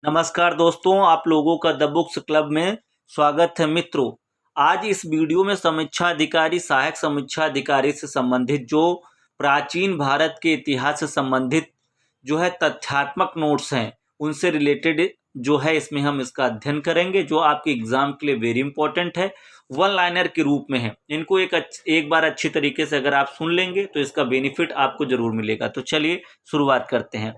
नमस्कार दोस्तों, आप लोगों का द बुक्स क्लब में स्वागत है मित्रों। आज इस वीडियो में समीक्षा अधिकारी, सहायक समीक्षा अधिकारी से संबंधित जो प्राचीन भारत के इतिहास से संबंधित जो है तथ्यात्मक नोट्स हैं, उनसे रिलेटेड जो है इसमें हम इसका अध्ययन करेंगे, जो आपके एग्जाम के लिए वेरी इंपॉर्टेंट है, वन लाइनर के रूप में है। इनको एक बार अच्छी तरीके से अगर आप सुन लेंगे तो इसका बेनिफिट आपको जरूर मिलेगा। तो चलिए शुरुआत करते हैं।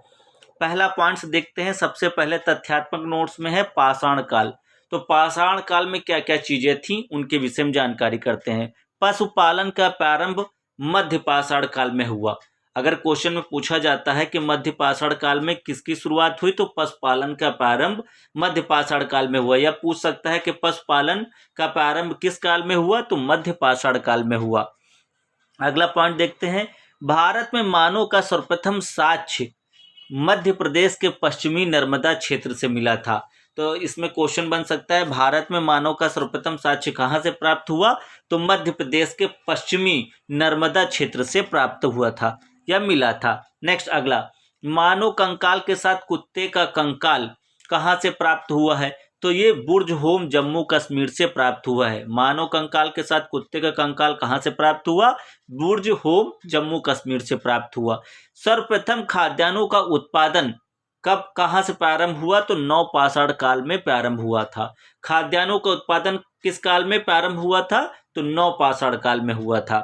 पहला पॉइंट्स देखते हैं। सबसे पहले तथ्यात्मक नोट्स में है पाषाण काल। तो पाषाण काल में क्या क्या चीजें थी उनके विषय में जानकारी करते हैं। पशुपालन का प्रारंभ मध्य पाषाण काल में हुआ। अगर क्वेश्चन में पूछा जाता है कि मध्य पाषाण काल में किसकी शुरुआत हुई, तो पशुपालन का प्रारंभ मध्य पाषाण काल में हुआ। या पूछ सकता है कि पशुपालन का प्रारंभ किस काल में हुआ, तो मध्य पाषाण काल में हुआ। अगला पॉइंट देखते हैं। भारत में मानव का सर्वप्रथम साक्ष्य मध्य प्रदेश के पश्चिमी नर्मदा क्षेत्र से मिला था। तो इसमें क्वेश्चन बन सकता है, भारत में मानव का सर्वप्रथम साक्ष्य कहाँ से प्राप्त हुआ, तो मध्य प्रदेश के पश्चिमी नर्मदा क्षेत्र से प्राप्त हुआ था या मिला था। नेक्स्ट अगला, मानव कंकाल के साथ कुत्ते का कंकाल कहाँ से प्राप्त हुआ है, तो ये बुर्ज होम जम्मू कश्मीर से प्राप्त हुआ है। मानव कंकाल के साथ कुत्ते का कंकाल कहाँ से प्राप्त हुआ, बुर्ज होम जम्मू कश्मीर से प्राप्त हुआ। सर्वप्रथम खाद्यान्नों का उत्पादन कब कहाँ से प्रारंभ हुआ, तो नवपाषाण काल में प्रारंभ हुआ था। खाद्यान्नों का उत्पादन किस काल में प्रारंभ हुआ था, तो नवपाषाण काल में हुआ था।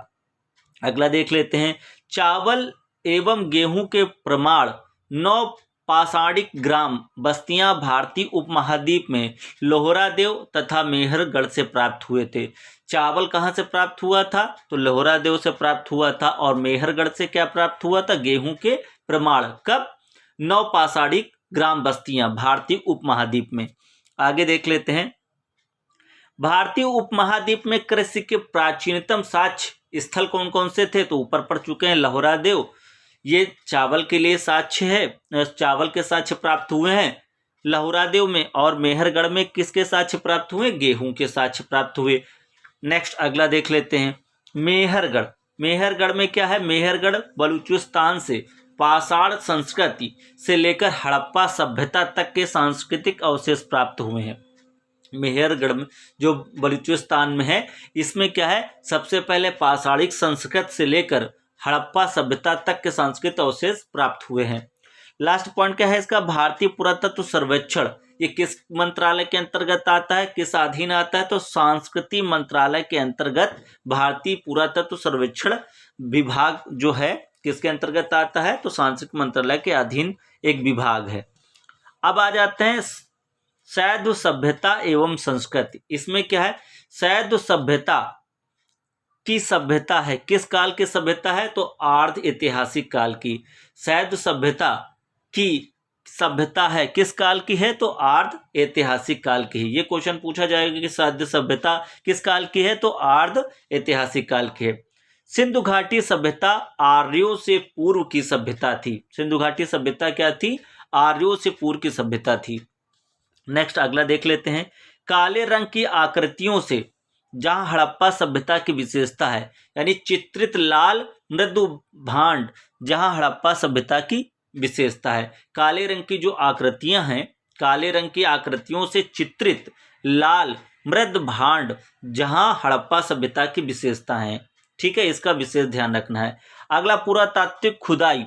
अगला देख लेते हैं। चावल एवं गेहूं के प्रमाण नवपाषाणिक ग्राम बस्तियां भारतीय उपमहाद्वीप में लोहरादेव तथा मेहरगढ़ से प्राप्त हुए थे। चावल कहाँ से प्राप्त हुआ था, तो लोहरादेव से प्राप्त हुआ था। और मेहरगढ़ से क्या प्राप्त हुआ था, गेहूं के प्रमाण। कब, नवपाषाणिक ग्राम बस्तियां भारतीय उपमहाद्वीप में। आगे देख लेते हैं। भारतीय उपमहाद्वीप में कृषि के प्राचीनतम साक्ष्य स्थल कौन कौन से थे, तो ऊपर पढ़ चुके हैं। लोहरादेव, ये चावल के लिए साक्ष्य है, चावल के साक्ष्य प्राप्त हुए हैं लोहरादेव में। और मेहरगढ़ में किसके साक्ष्य प्राप्त हुए, गेहूं के साक्ष्य प्राप्त हुए। नेक्स्ट अगला देख लेते हैं। मेहरगढ़, मेहरगढ़ में क्या है, मेहरगढ़ बलूचिस्तान से पाषाण संस्कृति से लेकर हड़प्पा सभ्यता तक के सांस्कृतिक अवशेष प्राप्त हुए हैं। मेहरगढ़ में जो बलूचिस्तान में है, इसमें क्या है, सबसे पहले पाषाणिक संस्कृत से लेकर हड़प्पा सभ्यता तक के सांस्कृतिक अवशेष प्राप्त हुए हैं। लास्ट पॉइंट क्या है इसका, भारतीय पुरातत्व सर्वेक्षण, ये किस मंत्रालय के अंतर्गत आता है, किस अधीन आता है, तो संस्कृति मंत्रालय के अंतर्गत भारतीय पुरातत्व सर्वेक्षण विभाग जो है किसके अंतर्गत आता है, तो सांस्कृतिक मंत्रालय के अधीन एक विभाग है। अब आ जाते हैं सैद्ध सभ्यता एवं संस्कृति। इसमें क्या है, सैद्ध सभ्यता की सभ्यता है, किस काल की सभ्यता है, तो आर्ध ऐतिहासिक काल की। सैद्ध सभ्यता की सभ्यता है, किस काल की है, तो आर्ध ऐतिहासिक काल की है। ये क्वेश्चन पूछा जाएगा कि सैद्ध सभ्यता किस काल की है, तो आर्ध ऐतिहासिक काल की है। सिंधु घाटी सभ्यता आर्यों से पूर्व की सभ्यता थी। सिंधु घाटी सभ्यता क्या थी, आर्यों से पूर्व की सभ्यता थी। नेक्स्ट अगला देख लेते हैं। काले रंग की आकृतियों से जहां हड़प्पा सभ्यता की विशेषता है, यानी चित्रित लाल मृदु भांड जहां हड़प्पा सभ्यता की विशेषता है। काले रंग की जो आकृतियां हैं, काले रंग की आकृतियों से चित्रित लाल मृद भांड जहां हड़प्पा सभ्यता की विशेषता है। ठीक है, इसका विशेष ध्यान रखना है। अगला, पुरातात्विक खुदाई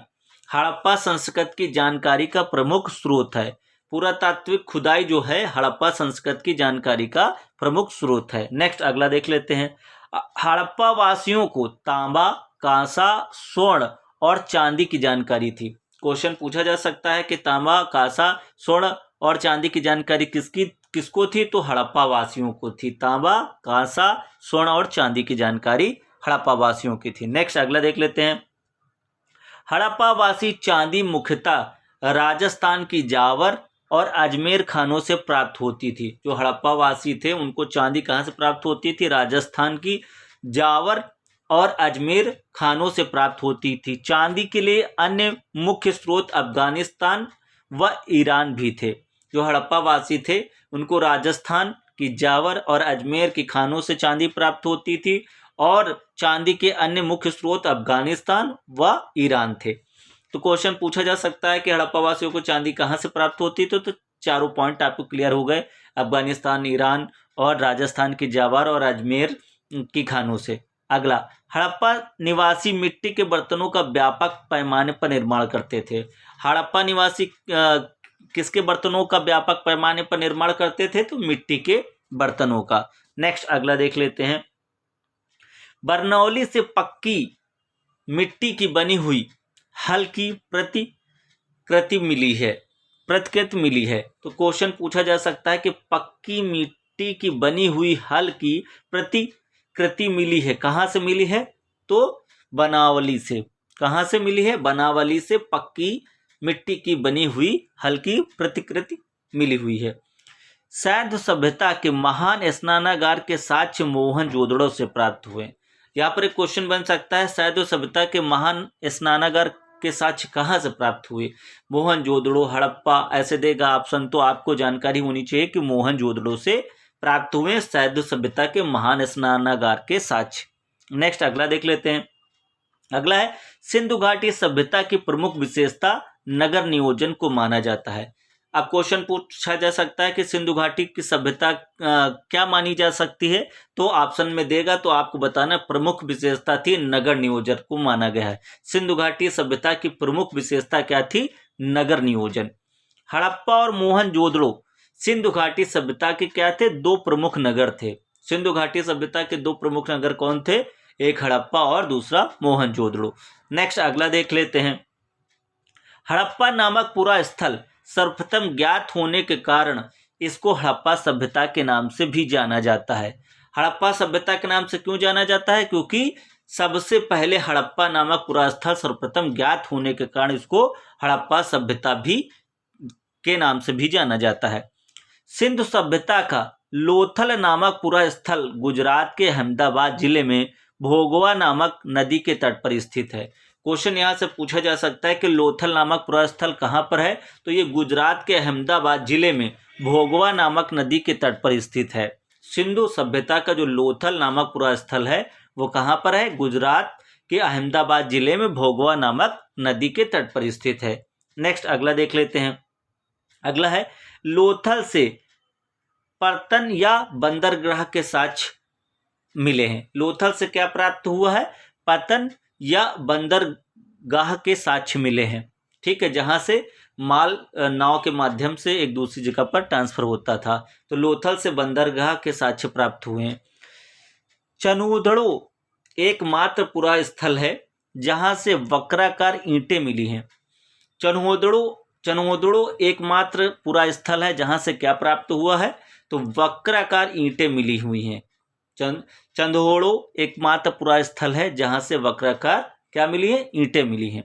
हड़प्पा संस्कृति की जानकारी का प्रमुख स्रोत है। पुरातात्विक खुदाई जो है हड़प्पा संस्कृति की जानकारी का प्रमुख स्रोत है। नेक्स्ट अगला देख लेते हैं। हड़प्पा वासियों को तांबा, कांसा, स्वर्ण और चांदी की जानकारी थी। क्वेश्चन पूछा जा सकता है कि तांबा, कांसा, स्वर्ण और चांदी की जानकारी किसको थी, तो हड़प्पा वासियों को थी। तांबा, कांसा, स्वर्ण और चांदी की जानकारी हड़प्पा वासियों की थी। नेक्स्ट अगला देख लेते हैं। हड़प्पा वासी चांदी मुख्यतः राजस्थान की जावर और अजमेर खानों से प्राप्त होती थी। जो हड़प्पा वासी थे उनको चांदी कहाँ से प्राप्त होती थी, राजस्थान की जावर और अजमेर खानों से प्राप्त होती थी। चांदी के लिए अन्य मुख्य स्रोत अफगानिस्तान व ईरान भी थे। जो हड़प्पा वासी थे उनको राजस्थान की जावर और अजमेर की खानों से चांदी प्राप्त होती थी, और चांदी के अन्य मुख्य स्रोत अफगानिस्तान व ईरान थे। तो क्वेश्चन पूछा जा सकता है कि हड़प्पा वासियों को चांदी कहाँ से प्राप्त होती थी, तो चारों पॉइंट आपको क्लियर हो गए अफगानिस्तान, ईरान और राजस्थान की जावार और अजमेर की खानों से। अगला, हड़प्पा निवासी मिट्टी के बर्तनों का व्यापक पैमाने पर निर्माण करते थे। हड़प्पा निवासी किसके बर्तनों का व्यापक पैमाने पर निर्माण करते थे? तो मिट्टी के बर्तनों का। नेक्स्ट अगला देख लेते हैं। बरनौली से पक्की मिट्टी की बनी हुई हल की प्रतिकृति मिली है। तो क्वेश्चन पूछा जा सकता है कि पक्की मिट्टी की बनी हुई हल की प्रतिकृति मिली है, कहाँ से मिली है? तो बनावली से। कहाँ से मिली है? बनावली से पक्की मिट्टी की बनी हुई हल की प्रतिकृति मिली हुई है। सैंध सभ्यता के महान स्नानागार के साक्ष्य मोहनजोदड़ो से प्राप्त हुए। यहाँ पर एक क्वेश्चन बन सकता है, सैंध सभ्यता के महान स्नानागार के साक्ष्य कहाँ से प्राप्त हुए? मोहनजोदड़ो, हड़प्पा, ऐसे देगा ऑप्शन। तो आपको जानकारी होनी चाहिए कि मोहनजोदड़ो से प्राप्त हुए सैंध सभ्यता के महान स्नानागार के साक्ष्य। नेक्स्ट अगला देख लेते हैं। अगला है, सिंधु घाटी सभ्यता की प्रमुख विशेषता नगर नियोजन को माना जाता है। अब क्वेश्चन पूछा जा सकता है कि सिंधु घाटी की सभ्यता क्या मानी जा सकती है? तो ऑप्शन में देगा तो आपको बताना प्रमुख विशेषता थी नगर नियोजन को माना गया है। सिंधु घाटी सभ्यता की प्रमुख विशेषता क्या थी? नगर नियोजन। हड़प्पा और मोहनजोदड़ो सिंधु घाटी सभ्यता के क्या थे? दो प्रमुख नगर थे। सिंधु घाटी सभ्यता के दो प्रमुख नगर कौन थे? एक हड़प्पा और दूसरा मोहनजोदड़ो। नेक्स्ट अगला देख लेते हैं। हड़प्पा नामक पूरा स्थल सर्वप्रथम ज्ञात होने के कारण इसको हड़प्पा सभ्यता के नाम से भी जाना जाता है। हड़प्पा सभ्यता के नाम से क्यों जाना जाता है? क्योंकि सबसे पहले हड़प्पा नामक पूरा स्थल सर्वप्रथम ज्ञात होने के कारण इसको हड़प्पा सभ्यता भी के नाम से भी जाना जाता है। सिंधु सभ्यता का लोथल नामक पूरा स्थल गुजरात के अहमदाबाद जिले में भोगवा नामक नदी के तट पर स्थित है। क्वेश्चन यहाँ से पूछा जा सकता है कि लोथल नामक पूरा स्थल कहाँ पर है? तो ये गुजरात के अहमदाबाद जिले में भोगवा नामक नदी के तट पर स्थित है। सिंधु सभ्यता का जो लोथल नामक पूरा स्थल है वो कहाँ पर है? गुजरात के अहमदाबाद जिले में भोगवा नामक नदी के तट पर स्थित है। नेक्स्ट अगला देख लेते हैं। अगला है, लोथल से पर्तन या बंदरगाह के साक्ष्य मिले हैं। लोथल से क्या प्राप्त हुआ है? पतन या बंदरगाह के साक्ष्य मिले हैं। ठीक है, जहां से माल नाव के माध्यम से एक दूसरी जगह पर ट्रांसफर होता था। तो लोथल से बंदरगाह के साक्ष्य प्राप्त हुए हैं। चनोदड़ो एकमात्र पूरा स्थल है जहां से वक्राकार ईंटें मिली हैं। चनोदड़ो एकमात्र पूरा स्थल है जहां से क्या प्राप्त हुआ है? तो वक्राकार ईंटें मिली हुई हैं। चंदोड़ो एकमात्र पूरा स्थल है जहां से वक्राकार क्या मिली है? ईंटें मिली हैं।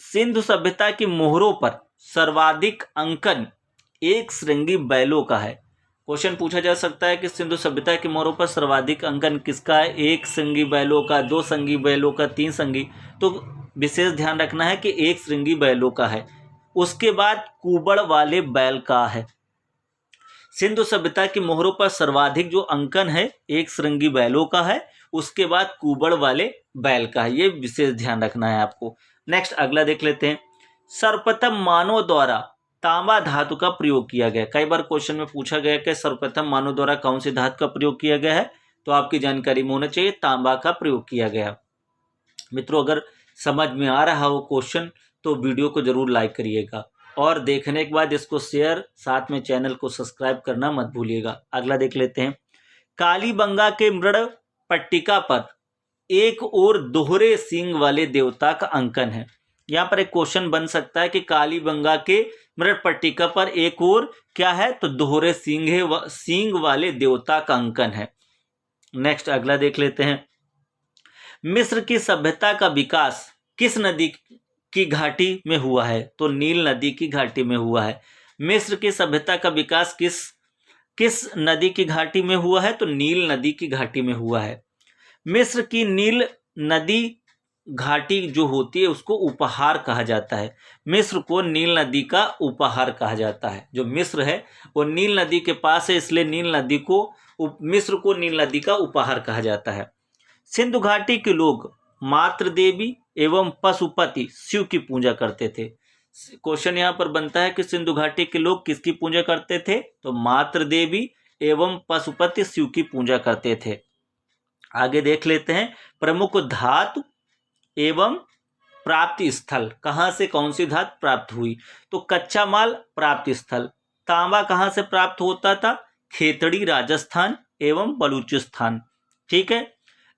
सिंधु सभ्यता की मोहरों पर सर्वाधिक अंकन एक श्रृंगी बैलों का है। क्वेश्चन पूछा जा सकता है कि सिंधु सभ्यता की मोहरों पर सर्वाधिक अंकन किसका है? एक श्रृंगी बैलों का, दो श्रृंगी बैलों का, तीन श्रृंगी। तो विशेष ध्यान रखना है कि एक श्रृंगी बैलों का है। उसके बाद कुबड़ वाले बैल का है। सिंधु सभ्यता की मोहरों पर सर्वाधिक जो अंकन है एक श्रृंगी बैलों का है, उसके बाद कुबड़ वाले बैल का है। ये विशेष ध्यान रखना है आपको। नेक्स्ट अगला देख लेते हैं। सर्वप्रथम मानव द्वारा तांबा धातु का प्रयोग किया गया। कई बार क्वेश्चन में पूछा गया कि सर्वप्रथम मानव द्वारा कौन सी धातु का प्रयोग किया गया है? तो आपकी जानकारी में होना चाहिए तांबा का प्रयोग किया गया। मित्रों, अगर समझ में आ रहा हो क्वेश्चन तो वीडियो को जरूर लाइक करिएगा और देखने के बाद इसको शेयर, साथ में चैनल को सब्सक्राइब करना मत भूलिएगा। अगला देख लेते हैं। कालीबंगा के मृड पट्टिका पर एक और दोहरे सींग वाले देवता का अंकन है। यहाँ पर एक क्वेश्चन बन सकता है कि कालीबंगा के मृड पट्टिका पर एक और क्या है? तो दोहरे सींग वाले देवता का अंकन है। नेक्स्ट अगला देख लेते हैं। मिस्र की सभ्यता का विकास किस नदी की घाटी में हुआ है? तो नील नदी की घाटी में हुआ है। मिस्र की सभ्यता का विकास किस नदी की घाटी में हुआ है? तो नील नदी की घाटी में हुआ है। मिस्र की नील नदी घाटी जो होती है उसको उपहार कहा जाता है। मिस्र को नील नदी का उपहार कहा जाता है। जो मिस्र है वो नील नदी के पास है, इसलिए मिस्र को नील नदी का उपहार कहा जाता है। सिंधु घाटी के लोग मातृ देवी एवं पशुपति शिव की पूजा करते थे। क्वेश्चन यहाँ पर बनता है कि सिंधु घाटी के लोग किसकी पूजा करते थे, तो मातृ देवी एवं पशुपति शिव की पूजा करते थे। आगे देख लेते हैं, प्रमुख धातु एवं प्राप्ति स्थल, कहाँ से कौन सी धातु प्राप्त हुई, तो कच्चा माल प्राप्ति स्थल। तांबा कहाँ से प्राप्त होता था, खेतड़ी राजस्थान एवं बलूचिस्तान। ठीक है।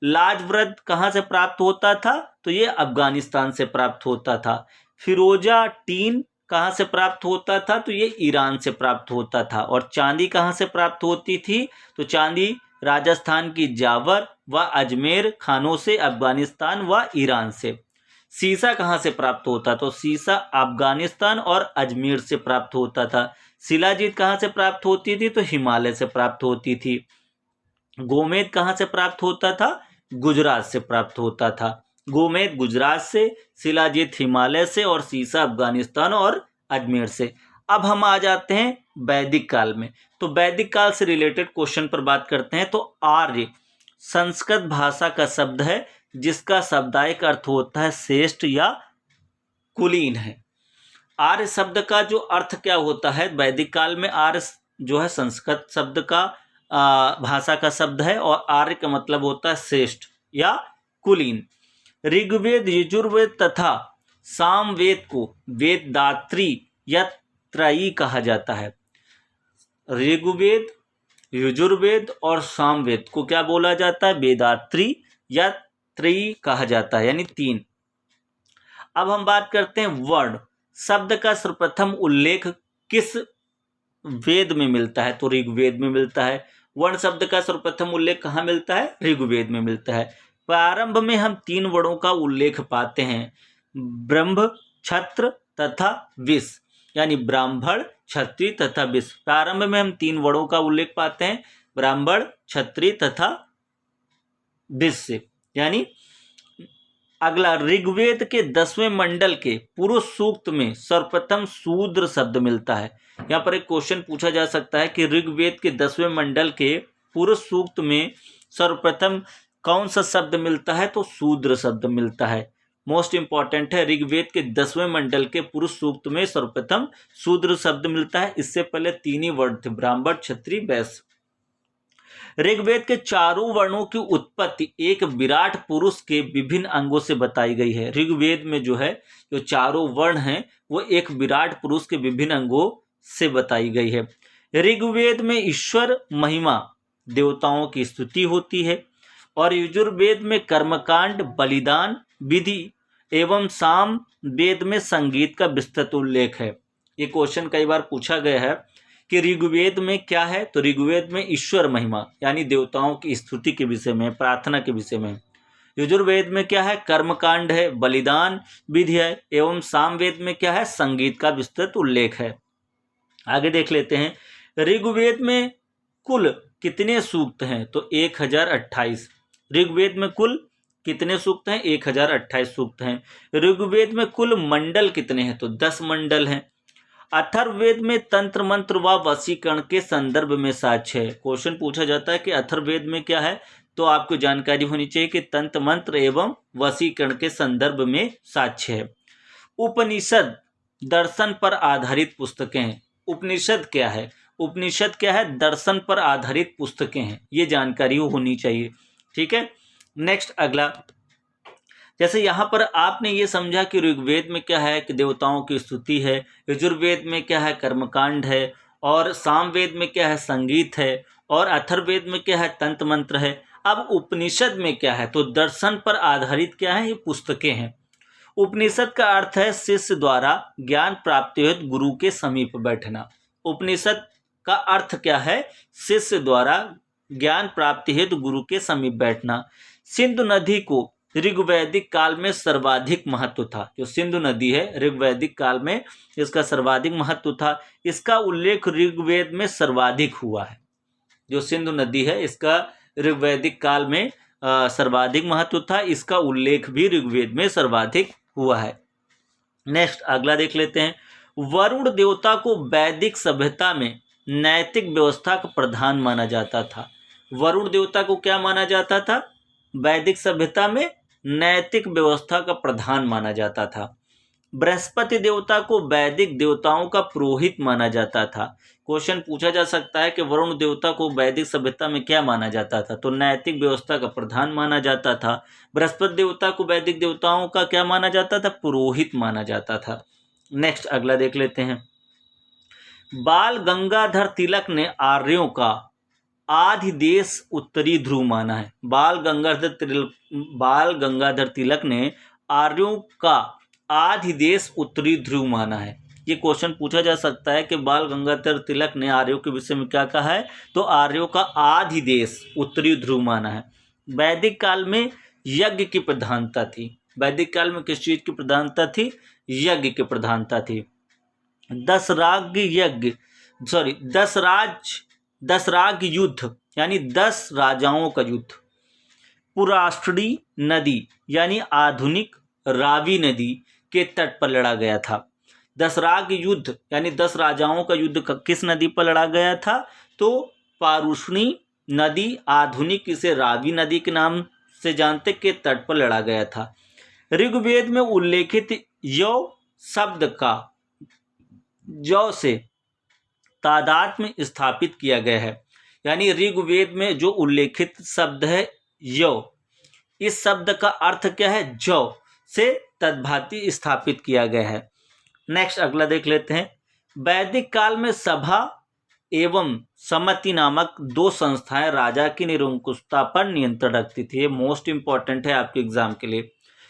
लाजवृत कहाँ से प्राप्त होता था, तो ये अफगानिस्तान से प्राप्त होता था। फिरोजा टीन कहाँ से प्राप्त होता था, तो ये ईरान से प्राप्त होता था। और चांदी कहाँ से प्राप्त होती थी, तो चांदी राजस्थान की जावर व अजमेर खानों से, अफगानिस्तान व ईरान से। सीसा कहाँ से प्राप्त होता, तो सीसा अफगानिस्तान और अजमेर से प्राप्त होता था। शिलाजीत कहाँ से प्राप्त होती थी, तो हिमालय से प्राप्त होती थी। गोमेद कहाँ से प्राप्त होता था, गुजरात से प्राप्त होता था। गोमेद गुजरात से, शिलाजीत हिमालय से और सीसा अफगानिस्तान और अजमेर से। अब हम आ जाते हैं वैदिक काल में। तो वैदिक काल से रिलेटेड क्वेश्चन पर बात करते हैं। तो आर्य संस्कृत भाषा का शब्द है जिसका शाब्दिक अर्थ होता है श्रेष्ठ या कुलीन है। आर्य शब्द का जो अर्थ क्या होता है वैदिक काल में, आर्य जो है संस्कृत शब्द का भाषा का शब्द है और आर्य का मतलब होता है श्रेष्ठ या कुलीन। ऋग्वेद, यजुर्वेद तथा सामवेद को वेददात्री या त्रयी कहा जाता है। ऋग्वेद, यजुर्वेद और सामवेद को क्या बोला जाता है, वेदात्री या त्रयी कहा जाता है, यानी तीन। अब हम बात करते हैं वर्ण शब्द का सर्वप्रथम उल्लेख किस वेद में मिलता है, तो ऋग्वेद में मिलता है। वर्ण शब्द का सर्वप्रथम उल्लेख कहाँ मिलता है, ऋग्वेद में मिलता है। प्रारंभ में हम तीन वर्णों का उल्लेख पाते हैं, ब्रह्म, क्षत्र तथा विष, यानी ब्राह्मण, क्षत्रिय तथा विष। प्रारंभ में हम तीन वर्णों का उल्लेख पाते हैं, ब्राह्मण, क्षत्रिय तथा विष से। यानी अगला, ऋग्वेद के 10वें मंडल के पुरुष सूक्त में सर्वप्रथम शूद्र शब्द मिलता है। यहाँ पर एक क्वेश्चन पूछा जा सकता है कि ऋग्वेद के 10वें मंडल के पुरुष सूक्त में सर्वप्रथम कौन सा शब्द मिलता है, तो शूद्र शब्द मिलता है। मोस्ट इंपॉर्टेंट है, ऋग्वेद के 10वें मंडल के पुरुष सूक्त में सर्वप्रथम शूद्र शब्द मिलता है। इससे पहले तीन ही वर्ण थे, ब्राह्मण, क्षत्रिय, वैश्य। ऋग्वेद के चारों वर्णों की उत्पत्ति एक विराट पुरुष के विभिन्न अंगों से बताई गई है। ऋग्वेद में जो है जो चारों वर्ण हैं वो एक विराट पुरुष के विभिन्न अंगों से बताई गई है। ऋग्वेद में ईश्वर महिमा, देवताओं की स्तुति होती है। और यजुर्वेद में कर्मकांड, बलिदान विधि एवं साम वेद में संगीत का विस्तृत उल्लेख है। ये क्वेश्चन कई बार पूछा गया है कि ऋग्वेद में क्या है, तो ऋग्वेद में ईश्वर महिमा यानी देवताओं की स्तुति के विषय में, प्रार्थना के विषय में। यजुर्वेद में क्या है, कर्मकांड है, बलिदान विधि है, एवं सामवेद में क्या है, संगीत का विस्तृत उल्लेख है। आगे देख लेते हैं, ऋग्वेद में कुल कितने सूक्त हैं, तो 1028। ऋग्वेद में कुल कितने सूक्त हैं, 1028 सूक्त हैं। ऋग्वेद में कुल मंडल कितने हैं, तो 10 मंडल हैं। अथर्ववेद में तंत्र मंत्र व वशीकरण के संदर्भ में साक्ष्य है। क्वेश्चन पूछा जाता है कि अथर्ववेद में क्या है, तो आपको जानकारी होनी चाहिए कि तंत्र मंत्र एवं वशीकरण के संदर्भ में साक्ष्य है। उपनिषद दर्शन पर आधारित पुस्तकें हैं। उपनिषद क्या है, उपनिषद क्या है, दर्शन पर आधारित पुस्तकें हैं, ये जानकारी होनी चाहिए। ठीक है। नेक्स्ट अगला, जैसे यहाँ पर आपने ये समझा कि ऋग्वेद में क्या है कि देवताओं की स्तुति है, यजुर्वेद में क्या है कर्मकांड है, और सामवेद में क्या है संगीत है, और अथर्ववेद में क्या है तंत्र मंत्र है। अब उपनिषद में क्या है, तो दर्शन पर आधारित क्या है, ये पुस्तकें हैं। उपनिषद का अर्थ है शिष्य द्वारा ज्ञान प्राप्ति हेतु गुरु के समीप बैठना। उपनिषद का अर्थ क्या है, शिष्य द्वारा ज्ञान प्राप्ति हेतु गुरु के समीप बैठना। सिंधु नदी को ऋग्वैदिक काल में सर्वाधिक महत्व था। जो सिंधु नदी है ऋग्वैदिक काल में इसका सर्वाधिक महत्व था। इसका उल्लेख ऋग्वेद में सर्वाधिक हुआ है। जो सिंधु नदी है इसका ऋग्वैदिक काल में सर्वाधिक महत्व था, इसका उल्लेख भी ऋग्वेद में सर्वाधिक हुआ है। नेक्स्ट अगला देख लेते हैं, वरुण देवता को वैदिक सभ्यता में नैतिक व्यवस्था का प्रधान माना जाता था। वरुण देवता को क्या माना जाता था, वैदिक सभ्यता में नैतिक व्यवस्था का प्रधान माना जाता था। बृहस्पति देवता को वैदिक देवताओं का पुरोहित माना जाता था। क्वेश्चन पूछा जा सकता है कि वरुण देवता को वैदिक सभ्यता में क्या माना जाता था, तो नैतिक व्यवस्था का प्रधान माना जाता था। बृहस्पति देवता को वैदिक देवताओं का क्या माना जाता था, पुरोहित माना जाता था। नेक्स्ट अगला देख लेते हैं। बाल गंगाधर तिलक ने आर्यों का आधि देश उत्तरी ध्रुव माना है। बाल गंगाधर तिलक ने आर्यों का आधि देश उत्तरी ध्रुव माना है। ये क्वेश्चन पूछा जा सकता है कि बाल गंगाधर तिलक ने आर्यों के विषय में क्या कहा है, तो आर्यों का आधि देश उत्तरी ध्रुव माना है। वैदिक काल में यज्ञ की प्रधानता थी। वैदिक काल में किस चीज की प्रधानता थी, यज्ञ की प्रधानता थी। दसराज युद्ध यानी 10 राजाओं का युद्ध। पुराष्ट्री नदी यानी आधुनिक रावी नदी के तट पर लड़ा गया था। दसराग युद्ध यानी 10 राजाओं का युद्ध किस नदी पर लड़ा गया था, तो पारुष्णी नदी, आधुनिक इसे रावी नदी के नाम से जानते, के तट पर लड़ा गया था। ऋग्वेद में उल्लेखित यौ शब्द का जौ से तादात्म्य स्थापित किया गया है। यानी ऋग्वेद में जो उल्लेखित शब्द है यौ, इस शब्द का अर्थ क्या है, जौ से तद्भांति स्थापित किया गया है। नेक्स्ट अगला देख लेते हैं। वैदिक काल में सभा एवं सम्मति नामक 2 संस्थाएं राजा की निरंकुशता पर नियंत्रण रखती थी। ये मोस्ट इंपॉर्टेंट है आपके एग्जाम के लिए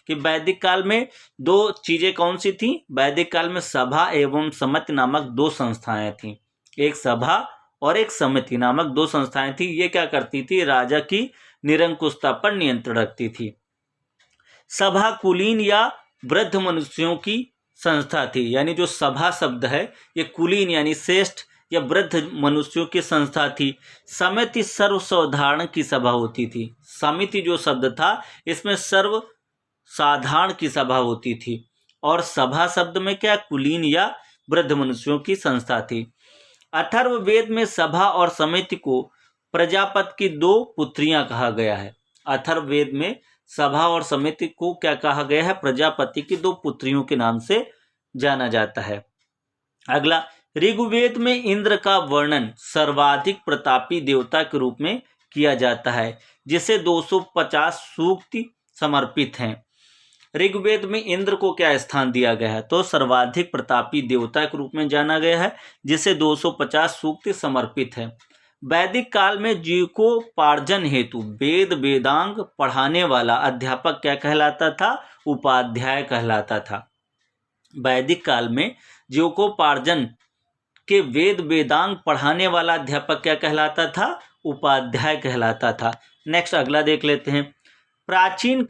कि वैदिक काल में 2 चीजें कौन सी थी। वैदिक काल में सभा एवं सम्मति नामक 2 संस्थाएं थीं। एक सभा और एक समिति नामक 2 संस्थाएं थी। ये क्या करती थी, राजा की निरंकुशता पर नियंत्रण रखती थी। सभा कुलीन या वृद्ध मनुष्यों की संस्था थी। यानी जो सभा शब्द है ये कुलीन यानी श्रेष्ठ या वृद्ध मनुष्यों की संस्था थी। समिति सर्वसाधारण की सभा होती थी। समिति जो शब्द था इसमें सर्व साधारण की सभा होती थी, और सभा शब्द में क्या, कुलीन या वृद्ध मनुष्यों की संस्था थी। अथर्ववेद में सभा और समिति को प्रजापति की 2 पुत्रियां कहा गया है। अथर्ववेद में सभा और समिति को क्या कहा गया है, प्रजापति की 2 पुत्रियों के नाम से जाना जाता है। अगला, ऋग्वेद में इंद्र का वर्णन सर्वाधिक प्रतापी देवता के रूप में किया जाता है, जिसे 250 सूक्त समर्पित हैं। ऋग्वेद में इंद्र को क्या स्थान दिया गया है, तो सर्वाधिक प्रतापी देवता के रूप में जाना गया है, जिसे 250 सूक्त समर्पित है। वैदिक काल में जीविकोपार्जन हेतु वेद वेदांग पढ़ाने वाला अध्यापक क्या कहलाता था, उपाध्याय कहलाता था। वैदिक काल में जीविकोपार्जन के वेद वेदांग पढ़ाने वाला अध्यापक क्या कहलाता था, उपाध्याय कहलाता था। नेक्स्ट अगला देख लेते हैं। प्राचीन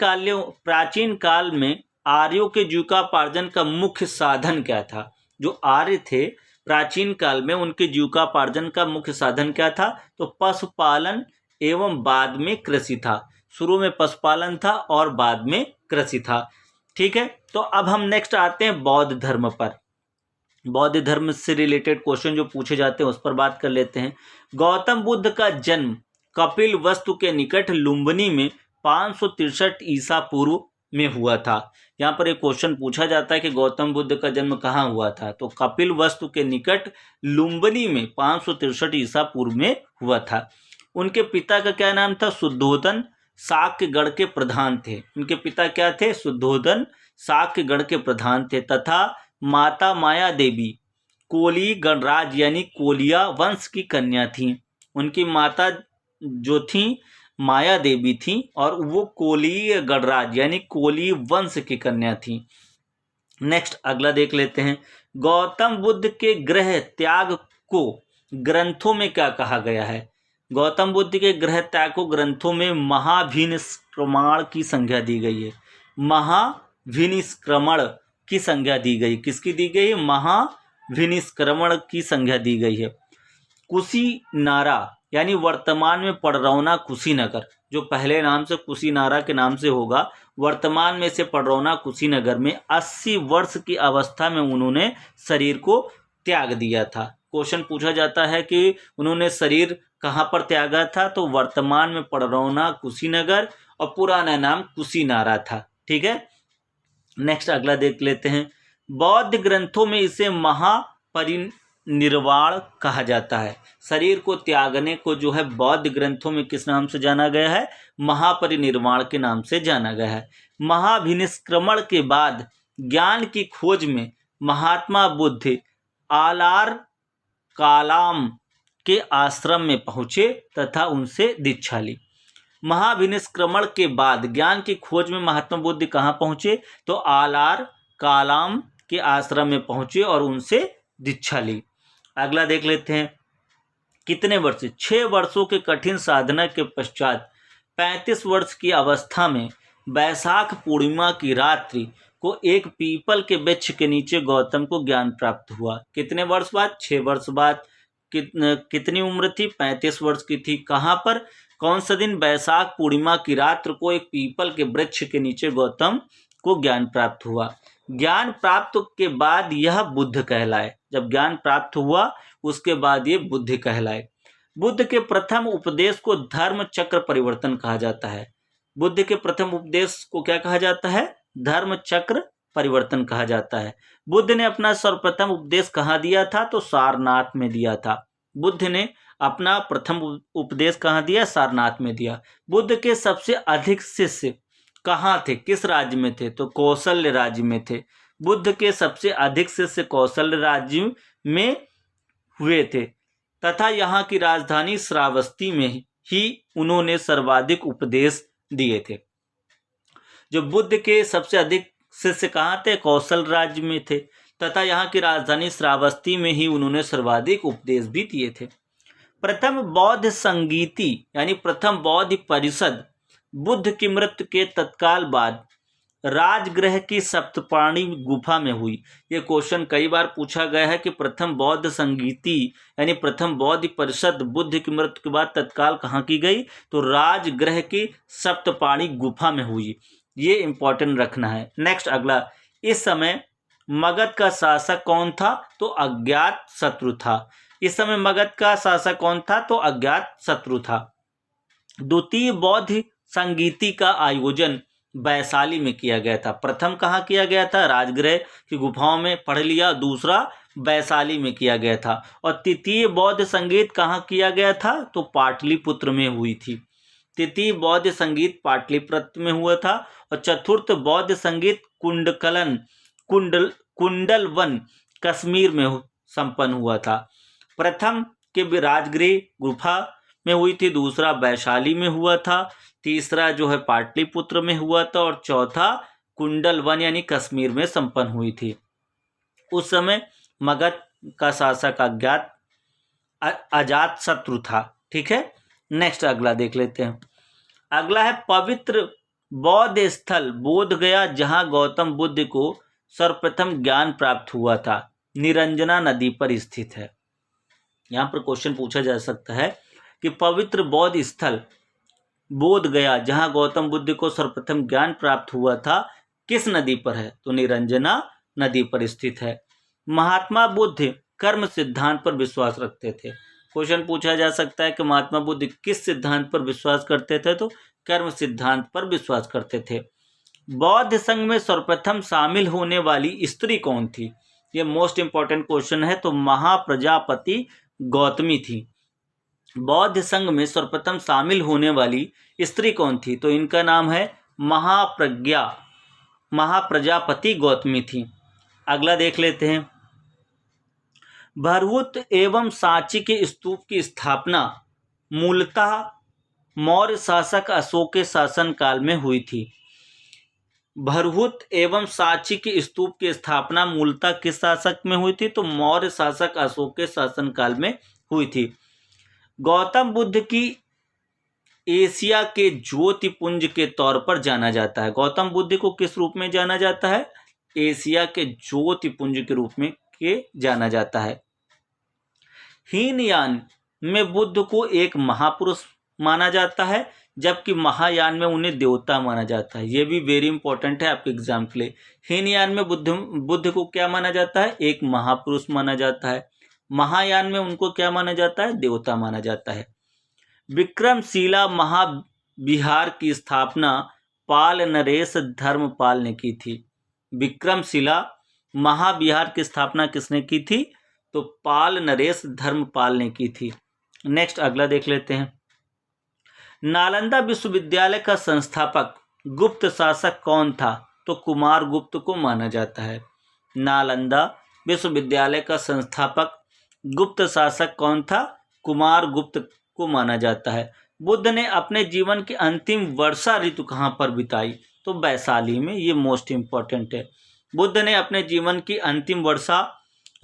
काल में आर्यों के जीविकोपार्जन का मुख्य साधन क्या था। जो आर्य थे प्राचीन काल में उनके जीविकोपार्जन का मुख्य साधन क्या था, तो पशुपालन एवं बाद में कृषि था। शुरू में पशुपालन था और बाद में कृषि था। ठीक है, तो अब हम नेक्स्ट आते हैं बौद्ध धर्म पर। बौद्ध धर्म से रिलेटेड क्वेश्चन जो पूछे जाते हैं उस पर बात कर लेते हैं। गौतम बुद्ध का जन्म कपिल वस्तु के निकट लुम्बिनी में 563 ईसा पूर्व में हुआ था। यहाँ पर एक क्वेश्चन पूछा जाता है कि गौतम बुद्ध का जन्म कहाँ हुआ था, तो कपिल वस्तु के निकट लुम्बिनी में 563 ईसा पूर्व में हुआ था। उनके पिता का क्या नाम था, शुद्धोधन शाक्यगढ़ के प्रधान थे। उनके पिता क्या थे, शुद्धोधन शाक्यगढ़ के प्रधान थे, तथा माता माया देवी कोली गणराज यानी कोलिया वंश की कन्या थी। उनकी माता जो थी माया देवी थी और वो कोली गणराज यानी कोली वंश की कन्या थी। नेक्स्ट अगला देख लेते हैं। गौतम बुद्ध के गृह त्याग को ग्रंथों में क्या कहा गया है। गौतम बुद्ध के गृह त्याग को ग्रंथों में महाभिनिष्क्रमण की संज्ञा दी गई है। महाभिनिष्क्रमण की संज्ञा दी गई, किसकी दी गई, महाभिनिष्क्रमण की संज्ञा दी गई है। कुशीनारा यानी वर्तमान में पडरौना कुशीनगर, जो पहले नाम से कुशीनारा के नाम से होगा, वर्तमान में से पडरौना कुशीनगर में 80 वर्ष की अवस्था में उन्होंने शरीर को त्याग दिया था। क्वेश्चन पूछा जाता है कि उन्होंने शरीर कहाँ पर त्यागा था, तो वर्तमान में पडरौना कुशीनगर और पुराना नाम कुशीनारा था। ठीक है, नेक्स्ट अगला देख लेते हैं। बौद्ध ग्रंथों में इसे महापरिनिर्वाण कहा जाता है। शरीर को त्यागने को जो है बौद्ध ग्रंथों में किस नाम से जाना गया है? महापरिनिर्वाण के नाम से जाना गया है। महाभिनिष्क्रमण के बाद ज्ञान की खोज में महात्मा बुद्ध आलार कालाम के आश्रम में पहुँचे तथा उनसे दीक्षा ली। महाभिनिष्क्रमण के बाद ज्ञान की खोज में महात्मा बुद्ध कहाँ पहुँचे? तो आलार कालाम के आश्रम में पहुँचे और उनसे दीक्षा ली। अगला देख लेते हैं। कितने वर्ष? 6 वर्षों के कठिन साधना के पश्चात 35 वर्ष की अवस्था में बैसाख पूर्णिमा की रात्रि को एक पीपल के वृक्ष के नीचे गौतम को ज्ञान प्राप्त हुआ। कितने वर्ष बाद? 6 वर्ष बाद। कितनी उम्र थी? 35 वर्ष की थी। कहाँ पर? कौन सा दिन? बैसाख पूर्णिमा की रात्र को एक पीपल के वृक्ष के नीचे गौतम को ज्ञान प्राप्त हुआ। ज्ञान प्राप्त के बाद यह बुद्ध कहलाए। जब ज्ञान प्राप्त हुआ उसके बाद ये बुद्ध कहलाए। बुद्ध के प्रथम उपदेश को धर्म चक्र परिवर्तन कहा जाता है। बुद्ध के प्रथम उपदेश को क्या कहा जाता है? धर्म चक्र परिवर्तन कहा जाता है। बुद्ध ने अपना सर्वप्रथम उपदेश कहाँ दिया था? तो सारनाथ में दिया था। बुद्ध ने अपना प्रथम उपदेश कहाँ दिया? सारनाथ में दिया। बुद्ध के सबसे अधिक शिष्य कहाँ थे? किस राज्य में थे? तो कौशल्य राज्य में थे। बुद्ध के सबसे अधिक शिष्य कौशल्य राज्य में हुए थे तथा यहाँ की राजधानी श्रावस्ती में ही उन्होंने सर्वाधिक उपदेश दिए थे। जो बुद्ध के सबसे अधिक शिष्य कहाँ थे? कौशल राज्य में थे तथा यहाँ की राजधानी श्रावस्ती में ही उन्होंने सर्वाधिक उपदेश भी दिए थे। प्रथम बौद्ध संगीति यानी प्रथम बौद्ध परिषद बुद्ध की मृत्यु के तत्काल बाद राजगृह की सप्तपाणी गुफा में हुई। ये क्वेश्चन कई बार पूछा गया है कि प्रथम बौद्ध संगीति यानी प्रथम बौद्ध परिषद बुद्ध की मृत्यु के बाद तत्काल कहाँ की गई? तो राजगृह की सप्तपाणी गुफा में हुई। ये इंपॉर्टेंट रखना है। नेक्स्ट अगला, इस समय मगध का शासक कौन था? तो अज्ञात शत्रु था। इस समय मगध का शासक कौन था? तो अज्ञात शत्रु था। द्वितीय बौद्ध संगीति का आयोजन वैशाली में किया गया था। प्रथम कहाँ किया गया था? राजगृह की गुफाओं में पढ़ लिया। दूसरा वैशाली में किया गया था। और तृतीय बौद्ध संगीत कहाँ किया गया था? तो पाटलिपुत्र में हुई थी। तृतीय बौद्ध संगीत पाटलिपुत्र में हुआ था। और चतुर्थ बौद्ध संगीत कुंडलवन कश्मीर में संपन्न हुआ था। प्रथम के राजगृह गुफा में हुई थी, दूसरा वैशाली में हुआ था, तीसरा जो है पाटलिपुत्र में हुआ था और चौथा कुंडलवन यानी कश्मीर में संपन्न हुई थी। उस समय मगध का शासक अजात शत्रु था। ठीक है, नेक्स्ट अगला देख लेते हैं। अगला है पवित्र बौद्ध स्थल बोध गया जहाँ गौतम बुद्ध को सर्वप्रथम ज्ञान प्राप्त हुआ था, निरंजना नदी पर स्थित है। यहाँ पर क्वेश्चन पूछा जा सकता है कि पवित्र बौद्ध स्थल बोध गया जहाँ गौतम बुद्ध को सर्वप्रथम ज्ञान प्राप्त हुआ था किस नदी पर है? तो निरंजना नदी पर स्थित है। महात्मा बुद्ध कर्म सिद्धांत पर विश्वास रखते थे। क्वेश्चन पूछा जा सकता है कि महात्मा बुद्ध किस सिद्धांत पर विश्वास करते थे? तो कर्म सिद्धांत पर विश्वास करते थे। बौद्ध संघ में सर्वप्रथम शामिल होने वाली स्त्री कौन थी? ये मोस्ट इंपॉर्टेंट क्वेश्चन है। तो महाप्रजापति गौतमी थी। बौद्ध संघ में सर्वप्रथम शामिल होने वाली स्त्री कौन थी? तो इनका नाम है महाप्रजापति गौतमी थी। अगला देख लेते हैं। भरहुत एवं सांची के स्तूप की स्थापना मूलतः मौर्य शासक अशोक के शासन काल में हुई थी। भरहुत एवं सांची के स्तूप की स्थापना मूलतः किस शासक में हुई थी? तो मौर्य शासक अशोक के शासन काल में हुई थी। गौतम बुद्ध की एशिया के ज्योतिपुंज के तौर पर जाना जाता है। गौतम बुद्ध को किस रूप में जाना जाता है? एशिया के ज्योतिपुंज के रूप में जाना जाता है। हीनयान में बुद्ध को एक महापुरुष माना जाता है, जबकि महायान में उन्हें देवता माना जाता है। ये भी वेरी इंपॉर्टेंट है आपके एग्जाम के लिए। हीनयान में बुद्ध को क्या माना जाता है? एक महापुरुष माना जाता है। महायान में उनको क्या माना जाता है? देवता माना जाता है। विक्रमशिला महाविहार की स्थापना पाल नरेश धर्मपाल ने की थी। विक्रमशिला महाविहार की स्थापना किसने की थी? तो पाल नरेश धर्मपाल ने की थी। नेक्स्ट अगला देख लेते हैं। नालंदा विश्वविद्यालय का संस्थापक गुप्त शासक कौन था? तो कुमार गुप्त को माना जाता है। नालंदा विश्वविद्यालय का संस्थापक गुप्त शासक कौन था? कुमार गुप्त को माना जाता है। बुद्ध ने अपने जीवन की अंतिम वर्षा ऋतु कहाँ पर बिताई? तो वैशाली में। ये मोस्ट इम्पॉर्टेंट है। बुद्ध ने अपने जीवन की अंतिम वर्षा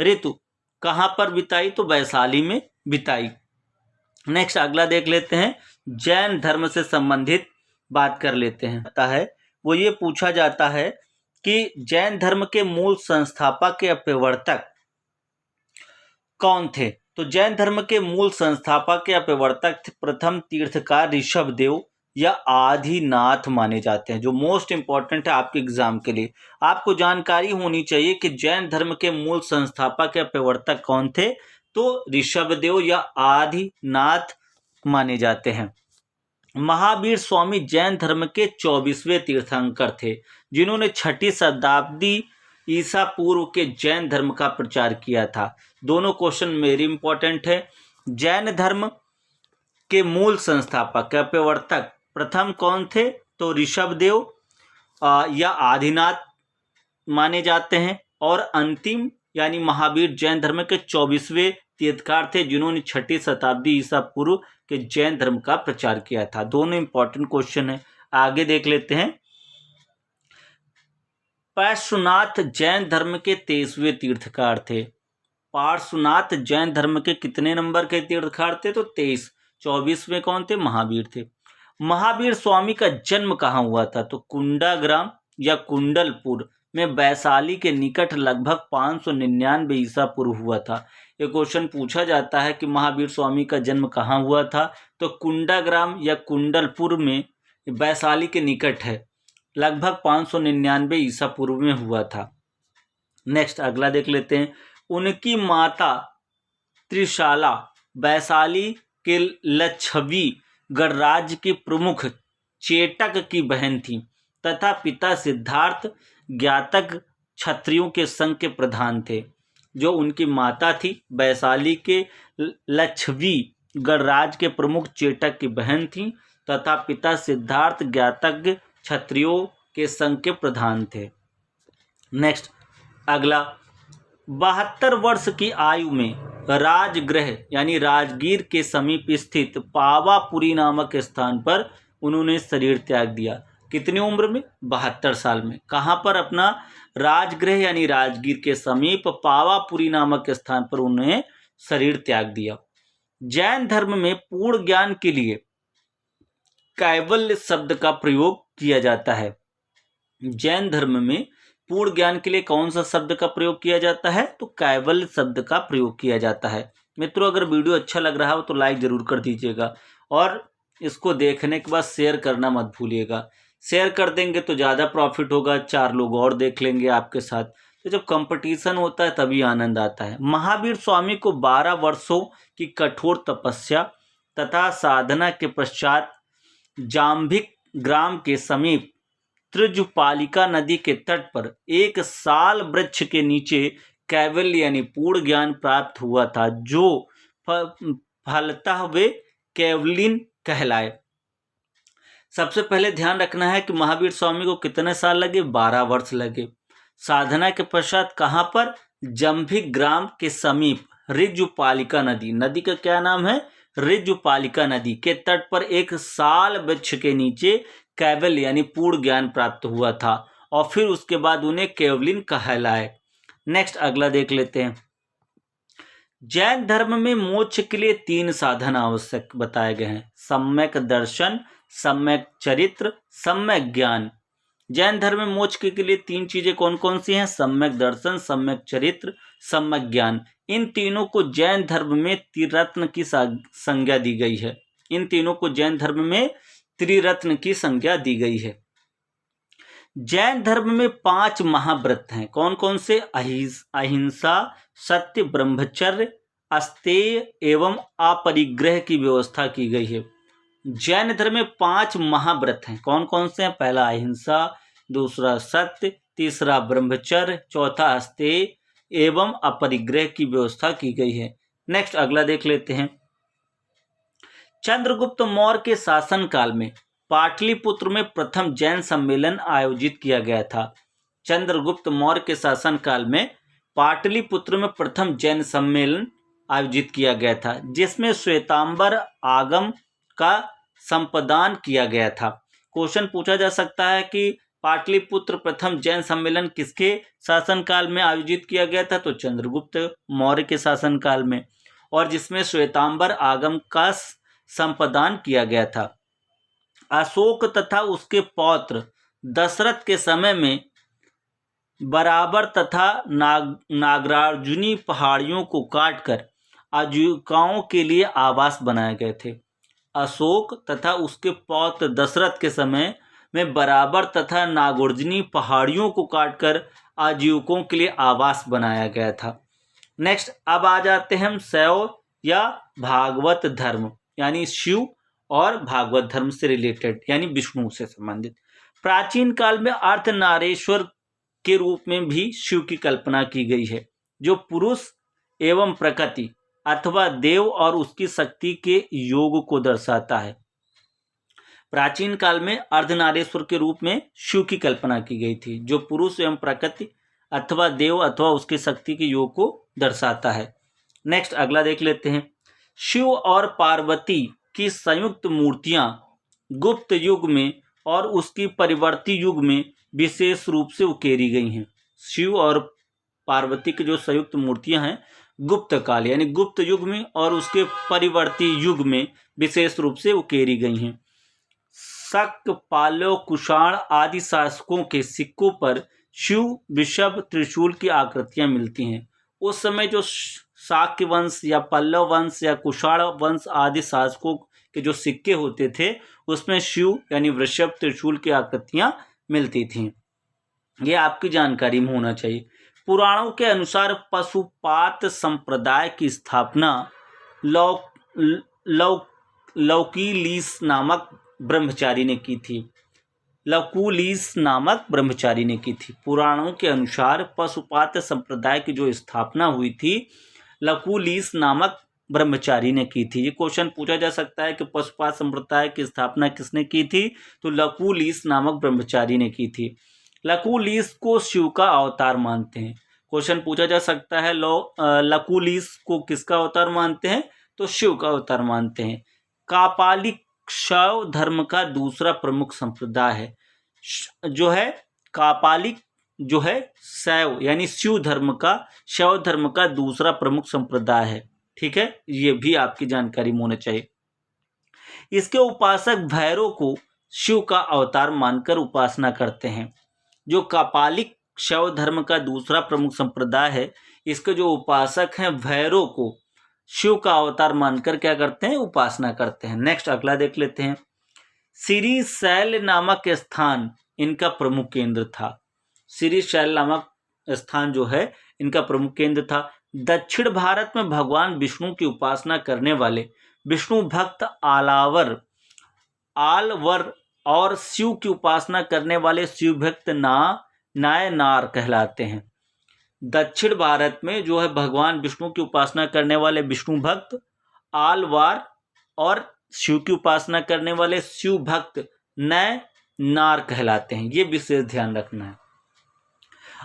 ऋतु कहाँ पर बिताई? तो वैशाली में बिताई। नेक्स्ट अगला देख लेते हैं। जैन धर्म से संबंधित बात कर लेते हैं। वो ये पूछा जाता है कि जैन धर्म के मूल संस्थापक या प्रवर्तक कौन थे? तो जैन धर्म के मूल संस्थापक या प्रवर्तक प्रथम तीर्थकार ऋषभदेव या आदिनाथ माने जाते हैं। जो मोस्ट इंपॉर्टेंट है आपके एग्जाम के लिए, आपको जानकारी होनी चाहिए कि जैन धर्म के मूल संस्थापक या प्रवर्तक कौन थे? तो ऋषभदेव या आदिनाथ माने जाते हैं। महावीर स्वामी जैन धर्म के 24वें तीर्थंकर थे, जिन्होंने 6ठी शताब्दी ईसा पूर्व के जैन धर्म का प्रचार किया था। दोनों क्वेश्चन मेरी इंपॉर्टेंट है। जैन धर्म के मूल संस्थापक या प्रवर्तक प्रथम कौन थे? तो ऋषभदेव या आदिनाथ माने जाते हैं। और अंतिम यानी महावीर जैन धर्म के 24वें तीर्थकार थे, जिन्होंने 6ठी शताब्दी ईसा पूर्व के जैन धर्म का प्रचार किया था। दोनों इंपॉर्टेंट क्वेश्चन है। आगे देख लेते हैं। पार्श्वनाथ जैन धर्म के 23वें तीर्थकार थे। पार्श्वनाथ जैन धर्म के कितने नंबर के तीर्थकार थे? तो 23। 24वें कौन थे? महावीर थे। महावीर स्वामी का जन्म कहाँ हुआ था? तो कुंडाग्राम या कुंडलपुर में वैशाली के निकट लगभग 599 ईसा पूर्व हुआ था। ये क्वेश्चन पूछा जाता है कि महावीर स्वामी का जन्म कहाँ हुआ था? तो कुंडाग्राम या कुंडलपुर में वैशाली के निकट है, लगभग 599 ईसा पूर्व में हुआ था। नेक्स्ट अगला देख लेते हैं। उनकी माता त्रिशाला वैशाली के लच्छवी गणराज्य की प्रमुख चेटक की बहन थी तथा पिता सिद्धार्थ ज्ञातक क्षत्रियों के संघ के प्रधान थे। जो उनकी माता थी वैशाली के लच्छवी गणराज्य के प्रमुख चेटक की बहन थी तथा पिता सिद्धार्थ ज्ञातक क्षत्रियों के संघ के प्रधान थे। नेक्स्ट अगला। 72 वर्ष की आयु में राजगृह यानी राजगीर के समीप स्थित पावापुरी नामक स्थान पर उन्होंने शरीर त्याग दिया। कितनी उम्र में? 72 साल में। कहाँ पर? अपना राजगृह यानी राजगीर के समीप पावापुरी नामक स्थान पर उन्होंने शरीर त्याग दिया। जैन धर्म में पूर्ण ज्ञान के लिए कैवल्य शब्द का प्रयोग किया जाता है। जैन धर्म में पूर्ण ज्ञान के लिए कौन सा शब्द का प्रयोग किया जाता है? तो कैवल्य शब्द का प्रयोग किया जाता है। मित्रों, अगर वीडियो अच्छा लग रहा हो तो लाइक जरूर कर दीजिएगा और इसको देखने के बाद शेयर करना मत भूलिएगा। शेयर कर देंगे तो ज़्यादा प्रॉफिट होगा, 4 लोग और देख लेंगे आपके साथ। तो जब कंपटीशन होता है तभी आनंद आता है। महावीर स्वामी को 12 वर्षों की कठोर तपस्या तथा साधना के पश्चात जाम्भिक ग्राम के समीप त्रिजुपालिका नदी के तट पर एक साल वृक्ष के नीचे कैवल्य यानी पूर्ण ज्ञान प्राप्त हुआ था, जो फलतः वे कैवलिन कहलाए। सबसे पहले ध्यान रखना है कि महावीर स्वामी को कितने साल लगे? 12 वर्ष लगे। साधना के पश्चात कहाँ पर? जम्भिक ग्राम के समीप ऋजुपालिका नदी, नदी का क्या नाम है? ऋजुपालिका नदी के तट पर एक साल वृक्ष के नीचे कैवल्य यानी पूर्ण ज्ञान प्राप्त हुआ था और फिर उसके बाद उन्हें कैवलिन कहलाए। नेक्स्ट अगला देख लेते हैं। जैन धर्म में मोक्ष के लिए 3 साधन आवश्यक बताए गए हैं। सम्यक दर्शन, सम्यक चरित्र, सम्यक ज्ञान। जैन धर्म में मोक्ष के लिए 3 चीजें कौन कौन सी हैं? सम्यक दर्शन, सम्यक चरित्र, सम्यक ज्ञान। इन तीनों को जैन धर्म में त्रिरत्न की संज्ञा दी गई है। इन तीनों को जैन धर्म में त्रिरत्न की संज्ञा दी गई है। जैन धर्म में 5 महाव्रत हैं। कौन कौन से? अहिंसा, सत्य, ब्रह्मचर्य, अस्तेय एवं अपरिग्रह की व्यवस्था की गई है। जैन धर्म में 5 महाव्रत हैं। कौन कौन से हैं? पहला अहिंसा, दूसरा सत्य, तीसरा ब्रह्मचर्य, चौथा अस्तेय एवं अपरिग्रह की व्यवस्था की गई है। नेक्स्ट अगला देख लेते हैं। चंद्रगुप्त मौर्य के शासनकाल में पाटलिपुत्र में प्रथम जैन सम्मेलन आयोजित किया गया था। चंद्रगुप्त मौर्य के शासनकाल में पाटलिपुत्र में प्रथम जैन सम्मेलन आयोजित किया गया था, जिसमें श्वेतांबर आगम का संपादन किया गया था। क्वेश्चन पूछा जा सकता है कि पाटलिपुत्र प्रथम जैन सम्मेलन किसके शासनकाल में आयोजित किया गया था? तो चंद्रगुप्त मौर्य के शासनकाल में, और जिसमें श्वेतांबर आगम का संपादन किया गया था। अशोक तथा उसके पौत्र दशरथ के समय में बराबर तथा नागार्जुनी पहाड़ियों को काटकर आजीविकाओं के लिए आवास बनाए गए थे। अशोक तथा उसके पौत्र दशरथ के समय में बराबर तथा नागार्जुनी पहाड़ियों को काटकर आजीविकों के लिए आवास बनाया गया था। नेक्स्ट अब आ जाते हैं हम शैव या भागवत धर्म, यानी शिव और भागवत धर्म से रिलेटेड, यानी विष्णु से संबंधित। प्राचीन काल में अर्धनारीश्वर के रूप में भी शिव की कल्पना की गई है, जो पुरुष एवं प्रकृति अथवा देव और उसकी शक्ति के योग को दर्शाता है। प्राचीन काल में अर्धनारीश्वर के रूप में शिव की कल्पना की गई थी, जो पुरुष एवं प्रकृति अथवा देव अथवा उसकी शक्ति के योग को दर्शाता है। नेक्स्ट अगला देख लेते हैं। शिव और पार्वती की संयुक्त मूर्तियां गुप्त युग में और उसकी परिवर्ती युग में विशेष रूप से उकेरी गई हैं। शिव और पार्वती की जो संयुक्त मूर्तियां हैं गुप्त काल यानी गुप्त युग में और उसके परिवर्ती युग में विशेष रूप से उकेरी गई हैं। शक, पाल्य, कुषाण आदि शासकों के सिक्कों पर शिव, वृषभ, त्रिशूल की आकृतियां मिलती हैं। उस समय जो शाक्य वंश या पल्लव वंश या कुषाण वंश आदि शासकों के जो सिक्के होते थे उसमें शिव यानी वृषभ, त्रिशूल की आकृतियां मिलती थीं। ये आपकी जानकारी में होना चाहिए। पुराणों के अनुसार पशुपात संप्रदाय की स्थापना लौकीलीस नामक ब्रह्मचारी ने की थी। लकुलीस नामक ब्रह्मचारी ने की थी। पुराणों के अनुसार पशुपात संप्रदाय की जो स्थापना हुई थी लकुलीस नामक ब्रह्मचारी ने की थी। ये क्वेश्चन पूछा जा सकता है कि पशुपात संप्रदाय की स्थापना किसने की थी? तो लकुलीस नामक ब्रह्मचारी ने की थी। लकुलीस को शिव का अवतार मानते हैं। क्वेश्चन पूछा जा सकता है लकुलीस को किसका अवतार मानते हैं? तो शिव का अवतार मानते हैं। कापालिक शैव धर्म का दूसरा प्रमुख संप्रदाय है। जो है कापालिक जो है शैव यानी शिव धर्म का शैव धर्म का दूसरा प्रमुख संप्रदाय है। ठीक है, ये भी आपकी जानकारी में होना चाहिए। इसके उपासक भैरव को शिव का अवतार मानकर उपासना करते हैं। जो कापालिक शैव धर्म का दूसरा प्रमुख संप्रदाय है, इसके जो उपासक हैं भैरव को शिव का अवतार मानकर क्या करते हैं? उपासना करते हैं। नेक्स्ट अगला देख लेते हैं। श्रीशैल नामक स्थान इनका प्रमुख केंद्र था। श्रीशैल नामक स्थान जो है इनका प्रमुख केंद्र था। दक्षिण भारत में भगवान विष्णु की उपासना करने वाले विष्णु भक्त आलवर और शिव की उपासना करने वाले शिव भक्त नायनार कहलाते हैं। दक्षिण भारत में जो है भगवान विष्णु की उपासना करने वाले विष्णु भक्त आलवार और शिव की उपासना करने वाले शिव भक्त नायनार कहलाते हैं। ये विशेष ध्यान रखना है।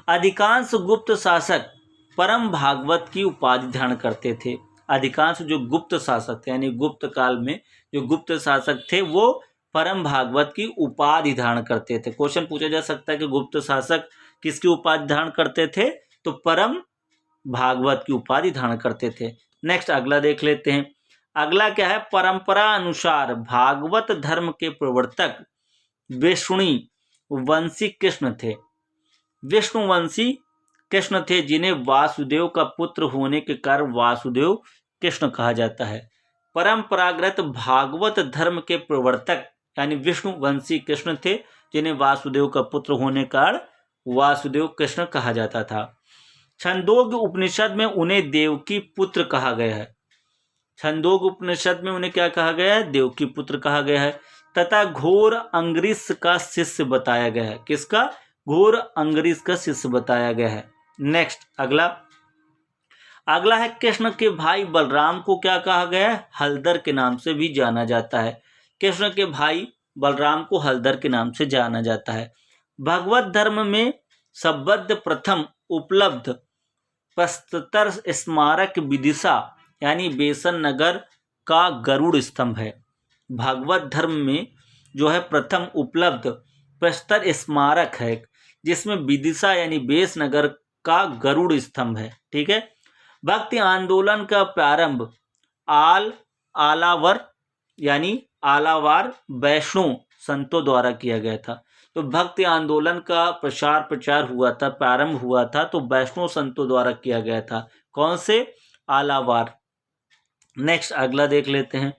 अधिकांश गुप्त शासक परम भागवत की उपाधि धारण करते थे। अधिकांश जो गुप्त शासक थे यानी गुप्त काल में जो गुप्त शासक थे वो परम भागवत की उपाधि धारण करते थे। क्वेश्चन पूछा जा सकता है कि गुप्त शासक किसकी उपाधि धारण करते थे? तो परम भागवत की उपाधि धारण करते थे। नेक्स्ट अगला देख लेते हैं। अगला क्या है? परंपरा अनुसार भागवत धर्म के प्रवर्तक विष्णुवंशी कृष्ण थे। विष्णुवंशी कृष्ण थे जिन्हें वासुदेव का पुत्र होने के कारण वासुदेव कृष्ण कहा जाता है। परंपरागत भागवत धर्म के प्रवर्तक यानी विष्णुवंशी कृष्ण थे जिन्हें वासुदेव का पुत्र होने के कारण वासुदेव कृष्ण कहा जाता था। छंदोग्य उपनिषद में उन्हें देवकी पुत्र कहा गया है। छंदोग्य उपनिषद में उन्हें क्या कहा गया है? देवकी पुत्र कहा गया है। तथा घोर अंगरीष का शिष्य बताया गया है। किसका? घोर अंगरीश का शिष्य बताया गया है। नेक्स्ट अगला है कृष्ण के भाई बलराम को क्या कहा गया है? हलधर के नाम से भी जाना जाता है। कृष्ण के भाई बलराम को हलधर के नाम से जाना जाता है। भगवत धर्म में संबद्ध प्रथम उपलब्ध प्रस्तर स्मारक विदिशा यानी बेसन नगर का गरुड़ स्तंभ है। भागवत धर्म में जो है प्रथम उपलब्ध प्रस्तर स्मारक है जिसमें विदिशा यानी बेस नगर का गरुड़ स्तंभ है। ठीक है। भक्ति आंदोलन का प्रारंभ आलावर यानी आलावार वैष्णव संतों द्वारा किया गया था। तो भक्ति आंदोलन का प्रचार हुआ था, प्रारंभ हुआ था तो वैष्णव संतों द्वारा किया गया था। कौन से? आलावार। नेक्स्ट अगला देख लेते हैं।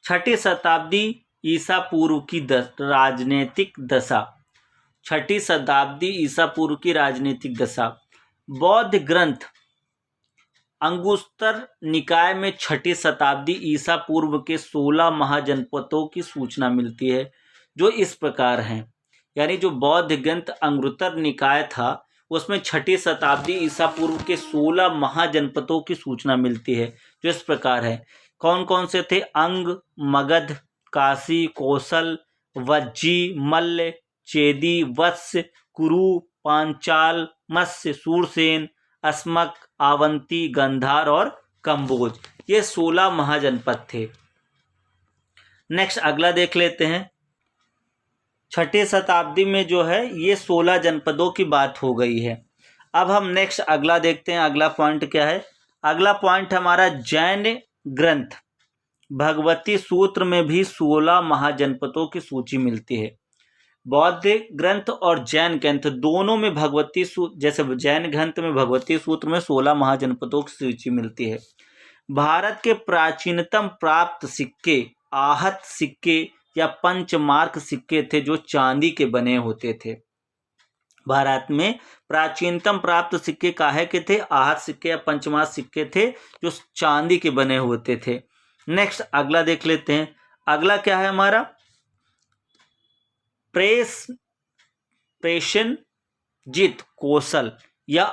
6ठी शताब्दी ईसा पूर्व की राजनीतिक दशा। 6ठी शताब्दी ईसा पूर्व की राजनीतिक दशा। बौद्ध ग्रंथ अंगुस्तर निकाय में 6ठी शताब्दी ईसा पूर्व के 16 महाजनपदों की सूचना मिलती है जो इस प्रकार हैं। यानी जो बौद्ध ग्रंथ अंगुस्तर निकाय था उसमें 6ठी शताब्दी ईसा पूर्व के 16 महाजनपदों की सूचना मिलती है जो इस प्रकार है। कौन कौन से थे? अंग, मगध, काशी, कौशल, वज्जी, मल्ल, चेदी, वत्स, कुरु, पांचाल, मत्स्य, सूरसेन, अस्मक, आवंती, गंधार और कंबोज। ये 16 महाजनपद थे। नेक्स्ट अगला देख लेते हैं। 6ठी शताब्दी में जो है ये 16 जनपदों की बात हो गई है। अब हम नेक्स्ट अगला देखते हैं। अगला पॉइंट क्या है? अगला पॉइंट हमारा जैन ग्रंथ भगवती सूत्र में भी 16 महाजनपदों की सूची मिलती है। बौद्ध ग्रंथ और जैन ग्रंथ दोनों में भगवती सूत्र, जैसे जैन ग्रंथ में भगवती सूत्र में 16 महाजनपदों की सूची मिलती है। भारत के प्राचीनतम प्राप्त सिक्के आहत सिक्के या पंचमार्क सिक्के थे जो चांदी के बने होते थे। भारत में प्राचीनतम प्राप्त सिक्के काहे के थे? आहत सिक्के या पंचमार्क सिक्के थे जो चांदी के बने होते थे। नेक्स्ट अगला देख लेते हैं। अगला क्या है हमारा? प्रेषणजीत कौशल या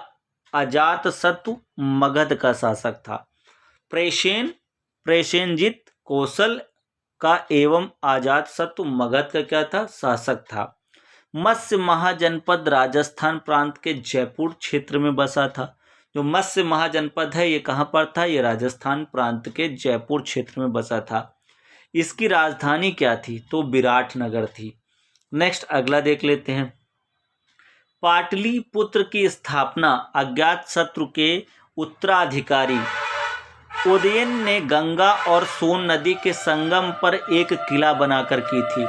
अजातशत्रु मगध का शासक था। प्रेषणजीत कौशल का एवं अजातशत्रु मगध का क्या था? शासक था। मत्स्य महाजनपद राजस्थान प्रांत के जयपुर क्षेत्र में बसा था। जो मत्स्य महाजनपद है ये कहाँ पर था? ये राजस्थान प्रांत के जयपुर क्षेत्र में बसा था। इसकी राजधानी क्या थी? तो विराटनगर थी। नेक्स्ट अगला देख लेते हैं। पाटलिपुत्र की स्थापना अज्ञातशत्रु के उत्तराधिकारी उदयन ने गंगा और सोन नदी के संगम पर एक किला बनाकर की थी।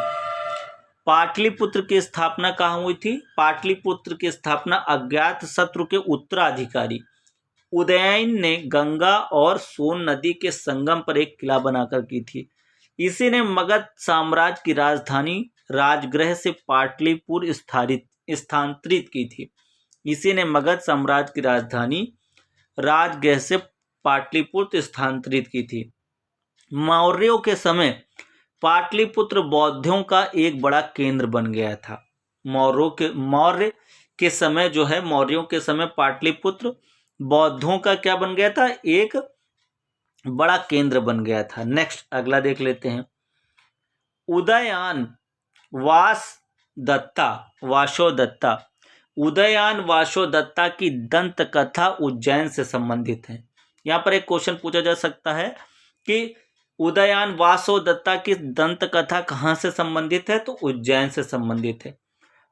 पाटलिपुत्र की स्थापना कहाँ हुई थी? पाटलिपुत्र की स्थापना अज्ञातशत्रु के उत्तराधिकारी उदयन ने गंगा और सोन नदी के संगम पर एक किला बनाकर की थी। इसी ने मगध साम्राज्य की राजधानी राजगृह से पाटलिपुर स्थानांतरित की थी। इसी ने मगध साम्राज्य की राजधानी राजगृह से पाटलिपुत्र स्थानांतरित की थी। मौर्यों के समय पाटलिपुत्र बौद्धों का एक बड़ा केंद्र बन गया था। मौर्य के समय जो है मौर्यों के समय पाटलिपुत्र बौद्धों का क्या बन गया था? एक बड़ा केंद्र बन गया था। नेक्स्ट अगला देख लेते हैं। उदयान वासोदत्ता की दंत कथा उज्जैन से संबंधित है। यहाँ पर एक क्वेश्चन पूछा जा सकता है कि उदयान वासोदत्ता की दंत कथा कहाँ से संबंधित है? तो उज्जैन से संबंधित है।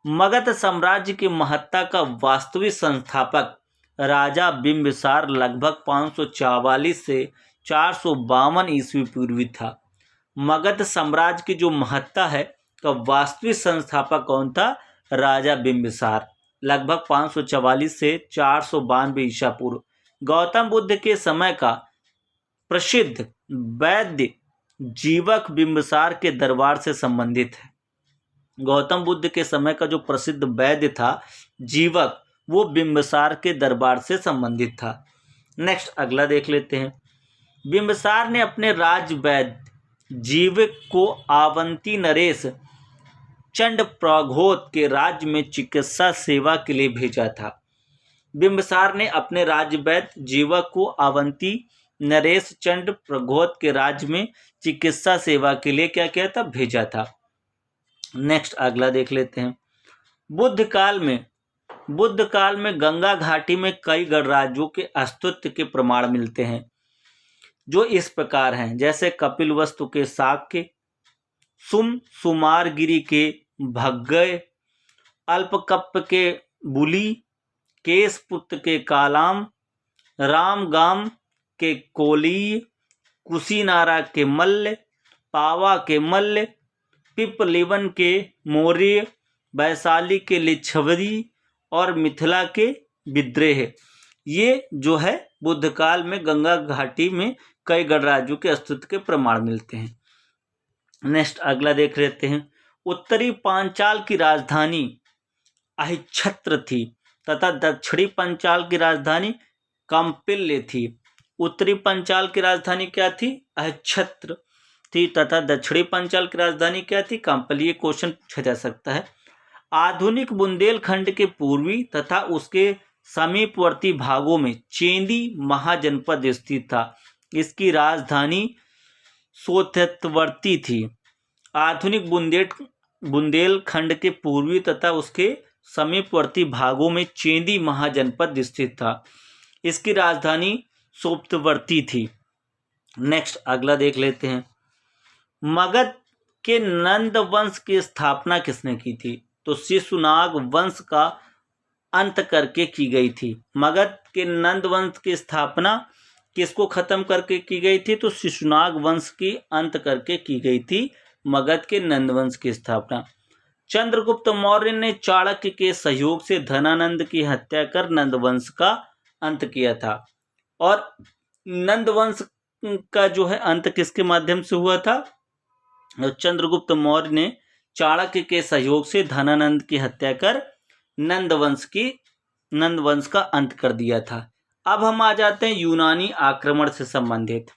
मगध साम्राज्य की महत्ता का वास्तविक संस्थापक राजा बिंबिसार लगभग 544 से 452 ईस्वी पूर्वी था। मगध साम्राज्य की जो महत्ता है का वास्तविक संस्थापक कौन था? राजा बिंबिसार, लगभग 544 से 492 ईसा पूर्व। गौतम बुद्ध के समय का प्रसिद्ध वैद्य जीवक बिंबिसार के दरबार से संबंधित है। गौतम बुद्ध के समय का जो प्रसिद्ध वैद्य था जीवक, वो बिंबिसार के दरबार से संबंधित था। नेक्स्ट अगला देख लेते हैं। बिंबिसार ने अपने राज वैद्य जीवक को अवंती नरेश चंड प्रघोत के राज्य में चिकित्सा सेवा के लिए भेजा था। बिंबिसार ने अपने राज्यवैद्य जीवक को अवंती नरेश चंड प्रघोत के राज्य में चिकित्सा सेवा के लिए क्या किया था, भेजा था। नेक्स्ट अगला देख लेते हैं। बुद्ध काल में गंगा घाटी में कई गणराज्यों के अस्तित्व के प्रमाण मिलते हैं, जो इस प्रकार हैं, जैसे कपिलवस्तु के शाक्य, सुमारगिरी के भग्गय, अल्पकप्प के बुली, केशपुत्र के कालाम, रामगाम के कोलीय, कुशीनारा के मल्ल, पावा के मल्ल, पिपलिवन के मौर्य, वैशाली के लिच्छवी और मिथिला के विद्रोह। ये जो है बुद्ध काल में गंगा घाटी में कई गणराज्यों के अस्तित्व के प्रमाण मिलते हैं। नेक्स्ट अगला देख लेते हैं। उत्तरी पांचाल की राजधानी अहिच्छत्र थी तथा दक्षिणी पंचाल की राजधानी कौंपिल्य थी। उत्तरी पंचाल की राजधानी क्या थी, अहिच्छत्र थी तथा दक्षिणी पंचाल की राजधानी क्या थी, कौंपिल्य। क्वेश्चन पूछा जा सकता है। आधुनिक बुंदेलखंड के पूर्वी तथा उसके समीपवर्ती भागों में चेंदी महाजनपद स्थित था। इसकी राजधानी सोतवर्ती थी। आधुनिक बुंदेलखंड के पूर्वी तथा उसके समीपवर्ती भागों में चेंदी महाजनपद स्थित था। इसकी राजधानी सोतवर्ती थी। नेक्स्ट अगला देख लेते हैं। मगध के नंद वंश की स्थापना किसने की थी, तो शिशुनाग वंश का अंत करके की गई थी। मगध के नंद वंश की स्थापना किसको खत्म करके की गई थी, तो शिशुनाग वंश की अंत करके की गई थी। मगध के नंद वंश की स्थापना। चंद्रगुप्त मौर्य ने चाणक्य के सहयोग से धनानंद की हत्या कर नंद वंश का अंत किया था। और नंद वंश का जो है अंत किसके माध्यम से हुआ था, चंद्रगुप्त मौर्य ने चाणक्य के सहयोग से धनानंद की हत्या कर नंद वंश का अंत कर दिया था। अब हम आ जाते हैं यूनानी आक्रमण से संबंधित।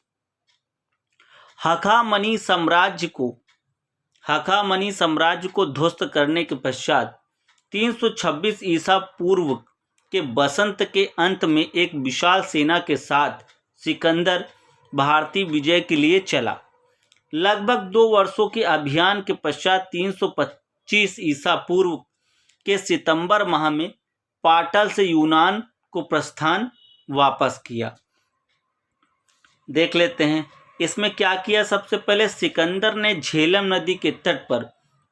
हखामनी साम्राज्य को ध्वस्त करने के पश्चात 326 ईसा पूर्व के बसंत के अंत में एक विशाल सेना के साथ सिकंदर भारतीय विजय के लिए चला। लगभग 2 वर्षों के अभियान के पश्चात 325 ईसा पूर्व के सितंबर माह में पाटल से यूनान को प्रस्थान वापस किया। देख लेते हैं इसमें क्या किया। सबसे पहले सिकंदर ने झेलम नदी के तट पर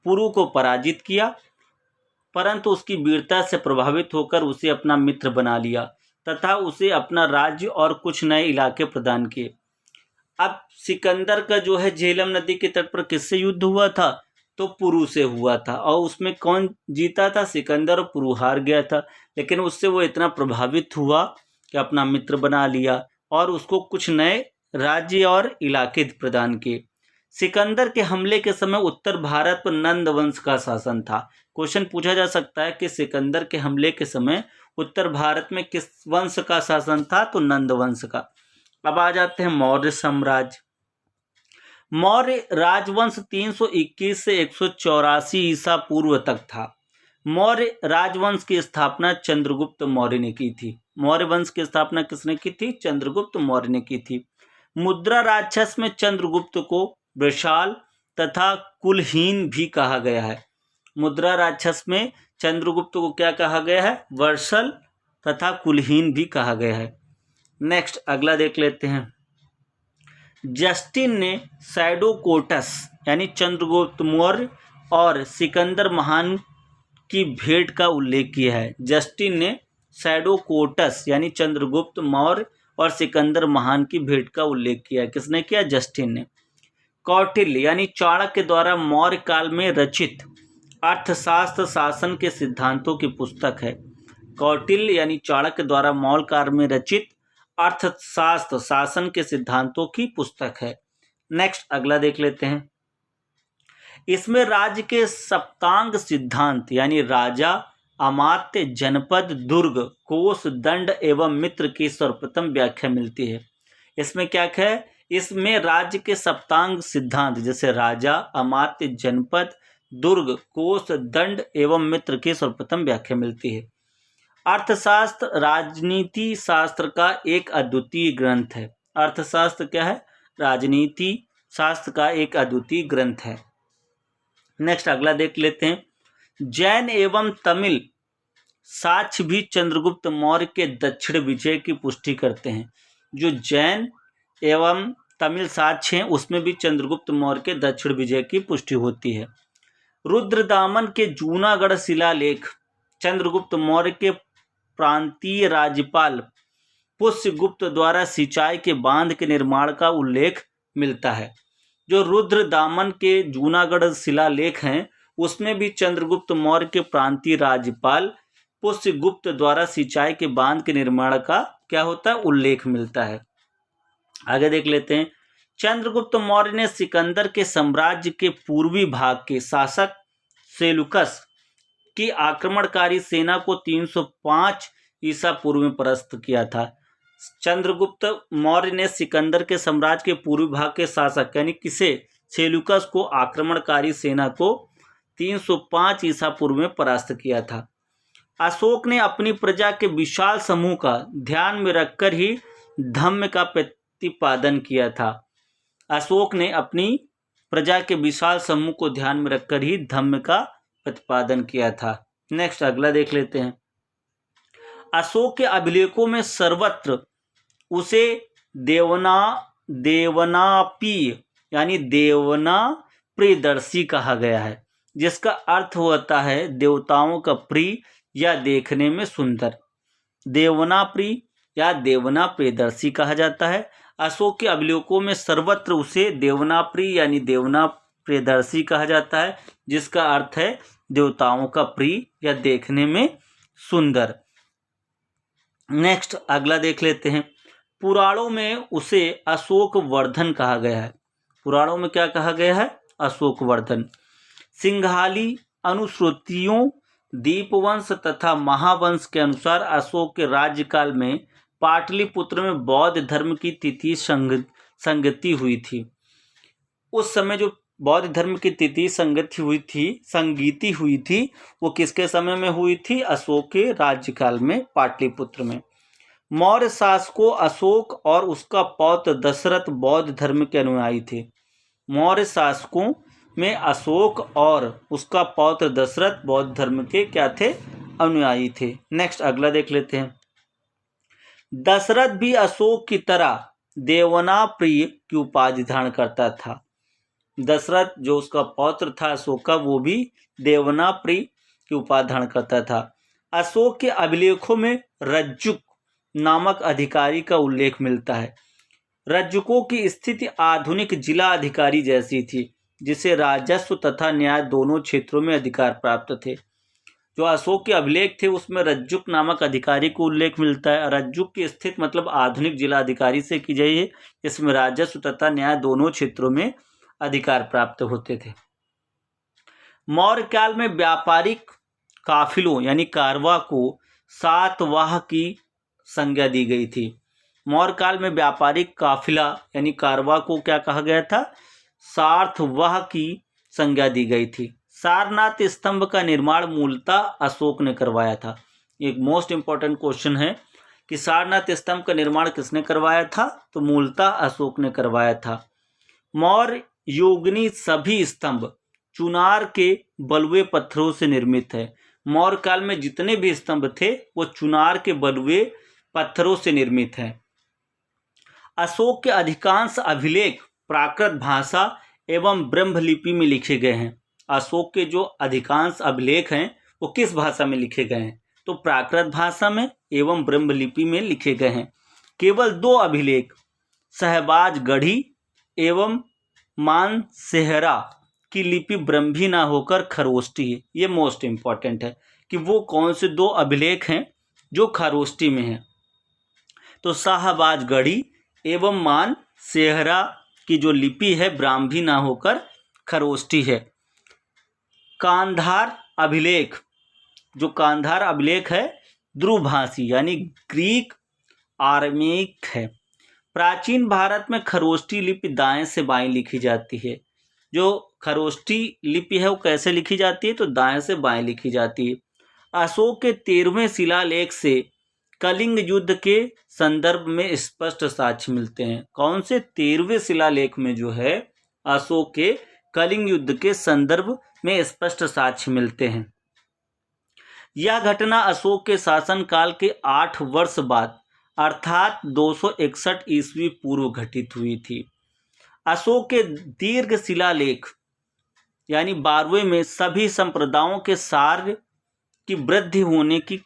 पुरु को पराजित किया, परंतु उसकी वीरता से प्रभावित होकर उसे अपना मित्र बना लिया तथा उसे अपना राज्य और कुछ नए इलाके प्रदान किए। अब सिकंदर का जो है झेलम नदी के तट पर किससे युद्ध हुआ था, तो पुरु से हुआ था। और उसमें कौन जीता था, सिकंदर, और पुरु हार गया था। लेकिन उससे वो इतना प्रभावित हुआ कि अपना मित्र बना लिया और उसको कुछ नए राज्य और इलाके प्रदान किए। सिकंदर के हमले के समय उत्तर भारत पर नंद वंश का शासन था। क्वेश्चन पूछा जा सकता है कि सिकंदर के हमले के समय उत्तर भारत में किस वंश का शासन था, तो नंद वंश का। अब आ जाते हैं मौर्य साम्राज्य। मौर्य राजवंश 321 से 184 ईसा पूर्व तक था। मौर्य राजवंश की स्थापना चंद्रगुप्त मौर्य ने की थी। मौर्य वंश की स्थापना किसने की थी, चंद्रगुप्त मौर्य ने की थी। मुद्रा राक्षस में चंद्रगुप्त को वृषाल तथा कुलहीन भी कहा गया है। मुद्रा राक्षस में चंद्रगुप्त को क्या कहा गया है, वर्षल तथा कुलहीन भी कहा गया है। नेक्स्ट अगला देख लेते हैं। जस्टिन ने सैडोकोटस यानी चंद्रगुप्त मौर्य और सिकंदर महान की भेंट का उल्लेख किया है। जस्टिन ने सैडोकोटस यानी चंद्रगुप्त मौर्य और सिकंदर महान की भेंट का उल्लेख किया। किसने किया, जस्टिन ने। कौटिल्य यानी चाणक्य द्वारा मौर्य काल में रचित अर्थशास्त्र शासन के सिद्धांतों की पुस्तक है। कौटिल्य यानी चाणक्य द्वारा मौर्य काल में रचित अर्थशास्त्र शासन के सिद्धांतों की पुस्तक है। नेक्स्ट अगला देख लेते हैं। इसमें राज्य के सप्तांग सिद्धांत यानी राजा, अमात्य, जनपद, दुर्ग, कोष, दंड एवं मित्र की सर्वप्रथम व्याख्या मिलती है। इसमें क्या है, इसमें राज्य के सप्तांग सिद्धांत जैसे राजा, अमात्य, जनपद, दुर्ग, कोश, दंड एवं मित्र की सर्वप्रथम व्याख्या मिलती है। अर्थशास्त्र राजनीति शास्त्र का एक अद्वितीय ग्रंथ है। अर्थशास्त्र क्या है? राजनीति शास्त्र का एक अद्वितीय ग्रंथ है। नेक्स्ट अगला देख लेते हैं। जैन एवं तमिल साक्ष्य भी चंद्रगुप्त मौर्य के दक्षिण विजय की पुष्टि करते हैं। जो जैन एवं तमिल साक्ष्य हैं उसमें भी चंद्रगुप्त मौर्य के दक्षिण विजय की पुष्टि होती है। रुद्रदामन के जूनागढ़ शिलालेख चंद्रगुप्त मौर्य के प्रांतीय राज्यपाल पुष्यगुप्त द्वारा सिंचाई के बांध के निर्माण का उल्लेख मिलता है। जो रुद्रदामन के जूनागढ़ शिलालेख हैं उसमें भी चंद्रगुप्त मौर्य के प्रांतीय राज्यपाल पुष्यगुप्त द्वारा सिंचाई के बांध के निर्माण का क्या होता है? उल्लेख मिलता है। आगे देख लेते हैं। चंद्रगुप्त मौर्य ने सिकंदर के साम्राज्य के पूर्वी भाग के शासक सेलुकस की आक्रमणकारी सेना को 305 ईसा पूर्व में परास्त किया था। चंद्रगुप्त मौर्य ने सिकंदर के साम्राज्य के पूर्वी भाग के शासक यानी किसे? सेलुकस को आक्रमणकारी सेना को 305 ईसा पूर्व में परास्त किया था। अशोक ने अपनी प्रजा के विशाल समूह का ध्यान में रखकर ही धम्म का प्रतिपादन किया था। अशोक ने अपनी प्रजा के विशाल समूह को ध्यान में रखकर ही धम्म का प्रतिपादन किया था। नेक्स्ट अगला देख लेते हैं। अशोक के अभिलेखों में सर्वत्र उसे देवनापीय यानी देवना प्रियदर्शी कहा गया है, जिसका अर्थ होता है देवताओं का प्रिय या देखने में सुंदर। देवना प्रिय या देवना प्रियदर्शी कहा जाता है। अशोक के अभिलेखों में सर्वत्र उसे देवना प्रिय यानी देवना प्रियदर्शी कहा जाता है, जिसका अर्थ है देवताओं का प्रिय या देखने में सुंदर। नेक्स्ट अगला देख लेते हैं। पुराणों में उसे अशोक वर्धन कहा गया है। पुराणों में क्या कहा गया है? अशोक वर्धन। सिंघाली अनुश्रुतियों, दीपवंश तथा महावंश के अनुसार अशोक के राज्यकाल में पाटलिपुत्र में बौद्ध धर्म की तिथि संगति हुई थी। उस समय जो बौद्ध धर्म की तिथि संगीति हुई थी वो किसके समय में हुई थी? अशोक के राज्यकाल में पाटलिपुत्र में। मौर्य शासकों अशोक और उसका पौत्र दशरथ बौद्ध धर्म के अनुयायी थे। मौर्य शासकों में अशोक और उसका पौत्र दशरथ बौद्ध धर्म के क्या थे? अनुयायी थे। नेक्स्ट अगला देख लेते हैं। दशरथ भी अशोक की तरह देवना प्रिय की उपाधि धारण करता था। दशरथ जो उसका पौत्र था अशोक का, वो भी देवना प्रिय की उपाधि धारण करता था। अशोक के अभिलेखों में रज्जुक नामक अधिकारी का उल्लेख मिलता है। रज्जुकों की स्थिति आधुनिक जिला अधिकारी जैसी थी, जिसे राजस्व तथा न्याय दोनों क्षेत्रों में अधिकार प्राप्त थे। जो अशोक के अभिलेख थे उसमें रज्जुक नामक अधिकारी को उल्लेख मिलता है। रज्जुक की स्थिति मतलब आधुनिक जिला अधिकारी से की गई है, जिसमें राजस्व तथा न्याय दोनों क्षेत्रों में अधिकार प्राप्त होते थे। मौर्य काल में व्यापारिक काफिलों यानी कारवां को सातवाह की संज्ञा दी गई थी। मौर्य काल में व्यापारिक काफिला यानी कारवां को क्या कहा गया था? सातवाह की संज्ञा दी गई थी। सारनाथ स्तंभ का निर्माण मूलतः अशोक ने करवाया था। एक मोस्ट इंपॉर्टेंट क्वेश्चन है कि सारनाथ स्तंभ का निर्माण किसने करवाया था? तो मूलतः अशोक ने करवाया था। मौर्य योगिनी सभी स्तंभ चुनार के बलुए पत्थरों से निर्मित है। मौर्य काल में जितने भी स्तंभ थे वो चुनार के बलुए पत्थरों से निर्मित हैं। अशोक के अधिकांश अभिलेख प्राकृत भाषा एवं ब्रह्मलिपि में लिखे गए हैं। अशोक के जो अधिकांश अभिलेख हैं वो किस भाषा में लिखे गए हैं? तो प्राकृत भाषा में एवं ब्रह्मलिपि में लिखे गए हैं। केवल 2 अभिलेख शहबाजगढ़ी एवं मानसेहरा की लिपि ब्रह्मी ना होकर खरोष्टी है। ये मोस्ट इंपॉर्टेंट है कि वो कौन से 2 अभिलेख हैं जो खरोष्टी में हैं। तो शाहबाजगढ़ी एवं मानसेहरा की जो लिपि है ब्राह्मी ना होकर खरोष्टी है। कांधार अभिलेख, जो कांधार अभिलेख है ध्रुभाषी यानी ग्रीक आर्मेइक है। प्राचीन भारत में खरोष्टी लिपि दाएं से बाएं लिखी जाती है। जो खरोष्ठी लिपि है वो कैसे लिखी जाती है, तो दाएं से बाएं लिखी जाती है। अशोक के 13वें शिलालेख से कलिंग युद्ध के संदर्भ में स्पष्ट साक्ष्य मिलते हैं। कौन से 13वें शिलालेख में जो है अशोक के कलिंग युद्ध के संदर्भ में स्पष्ट साक्ष्य मिलते हैं। यह घटना अशोक के शासनकाल के 8 वर्ष बाद अर्थात 261 ईस्वी पूर्व घटित हुई थी। अशोक के दीर्घ शिलालेख यानी 12वें में सभी संप्रदायों के सार की वृद्धि होने की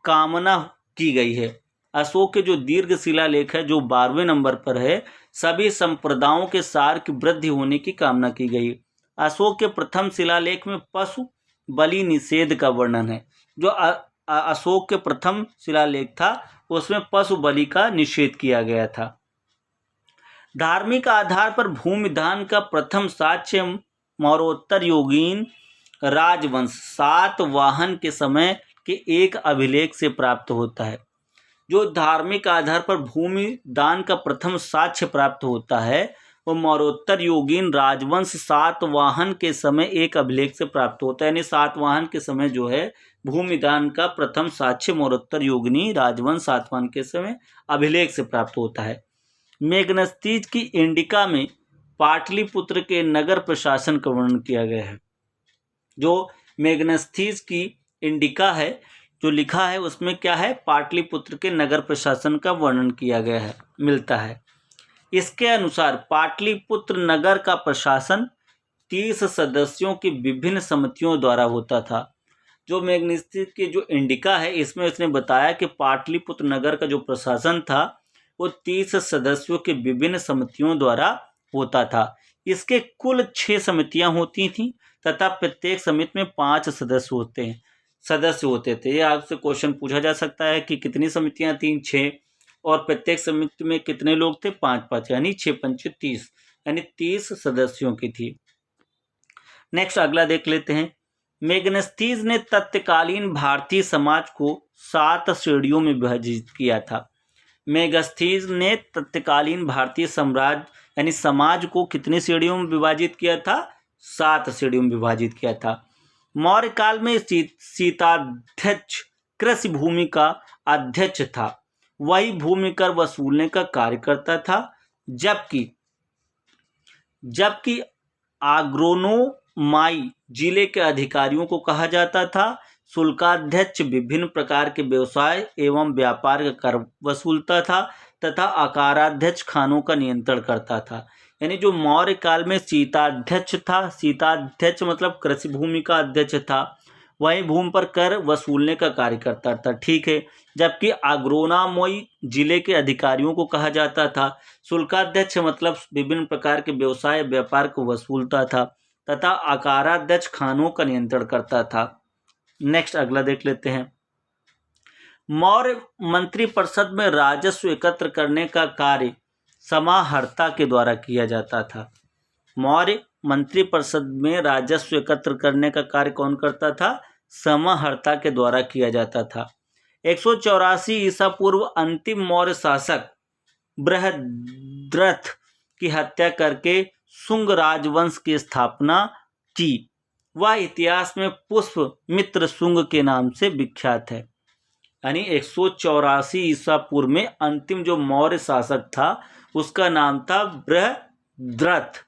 कामना की गई है। अशोक के जो दीर्घ शिलालेख है जो 12वें नंबर पर है, सभी संप्रदायों के सार की वृद्धि होने की कामना की गई। अशोक के प्रथम शिलालेख में पशु बलि निषेध का वर्णन है। जो अशोक के प्रथम शिलालेख था उसमें पशु बलि का निषेध किया गया था। धार्मिक आधार पर भूमि दान का प्रथम साक्ष्य मौर्योत्तर युगीन राजवंश सातवाहन के समय के एक अभिलेख से प्राप्त होता है। जो धार्मिक आधार पर भूमि दान का प्रथम साक्ष्य प्राप्त होता है वो मौर्योत्तर युगीन राजवंश सातवाहन के समय एक अभिलेख से प्राप्त होता है। यानी सातवाहन के समय जो है भूमि दान का प्रथम साक्ष्य मौर्योत्तर युगीन राजवंश सातवाहन के समय अभिलेख से प्राप्त होता है। मेगनस्तीज की इंडिका में पाटलिपुत्र के नगर प्रशासन का वर्णन किया गया है। जो मेगनस्तीज की इंडिका है जो लिखा है उसमें क्या है, पाटलिपुत्र के नगर प्रशासन का वर्णन किया गया है मिलता है। इसके अनुसार पाटलिपुत्र नगर का प्रशासन 30 सदस्यों की विभिन्न समितियों द्वारा होता था। जो मेगनस्तीज की जो इंडिका है इसमें उसने बताया कि पाटलिपुत्र नगर का जो प्रशासन था वो 30 सदस्यों की विभिन्न समितियों द्वारा होता था। इसके कुल 6 समितियां होती थीं तथा प्रत्येक समिति में 5 सदस्य होते थे। ये आपसे क्वेश्चन पूछा जा सकता है कि कितनी समितियां थीं, 6, और प्रत्येक समिति में कितने लोग थे, 5 यानी 6 पंचे 30 यानी 30 सदस्यों की थी। नेक्स्ट अगला देख लेते हैं। मेगनस्तीज ने तत्कालीन भारतीय समाज को 7 श्रेणियों में विभाजित किया था। मेगनस्तीज ने तत्कालीन भारतीय साम्राज्य यानी समाज को कितनी श्रेणियों में विभाजित किया था, 7 श्रेणियों में विभाजित किया था। मौर्य काल में शीताध्यक्ष कृषि भूमि का अध्यक्ष था, वही भूमि कर वसूलने का कार्य करता था, जबकि आग्रोनोमाई जिले के अधिकारियों को कहा जाता था। शुल्काध्यक्ष विभिन्न प्रकार के व्यवसाय एवं व्यापार का कर वसूलता था तथा आकाराध्यक्ष खानों का नियंत्रण करता था। यानी जो मौर्य काल में शीताध्यक्ष था, शीताध्यक्ष मतलब कृषि भूमि का अध्यक्ष था, वही भूमि पर कर वसूलने का कार्य करता था, ठीक है। जबकि आग्रोनोमाई जिले के अधिकारियों को कहा जाता था। शुल्काध्यक्ष मतलब विभिन्न प्रकार के व्यवसाय व्यापार को वसूलता था तथा आकाराध्यक्ष खानों का नियंत्रण करता था। नेक्स्ट अगला देख लेते हैं। मौर्य मंत्रिपरिषद में राजस्व एकत्र करने का कार्य समाहर्ता के द्वारा किया जाता था। मौर्य मंत्रिपरिषद में राजस्व एकत्र करने का कार्य कौन करता था, समाहर्ता के द्वारा किया जाता था। 184 ईसा पूर्व अंतिम मौर्य शासक बृहद्रथ की हत्या करके शुंग राजवंश की स्थापना की। वह इतिहास में पुष्यमित्र शुंग के नाम से विख्यात है। यानी 184 ईसा पूर्व में अंतिम जो मौर्य शासक था उसका नाम था बृहद्रथ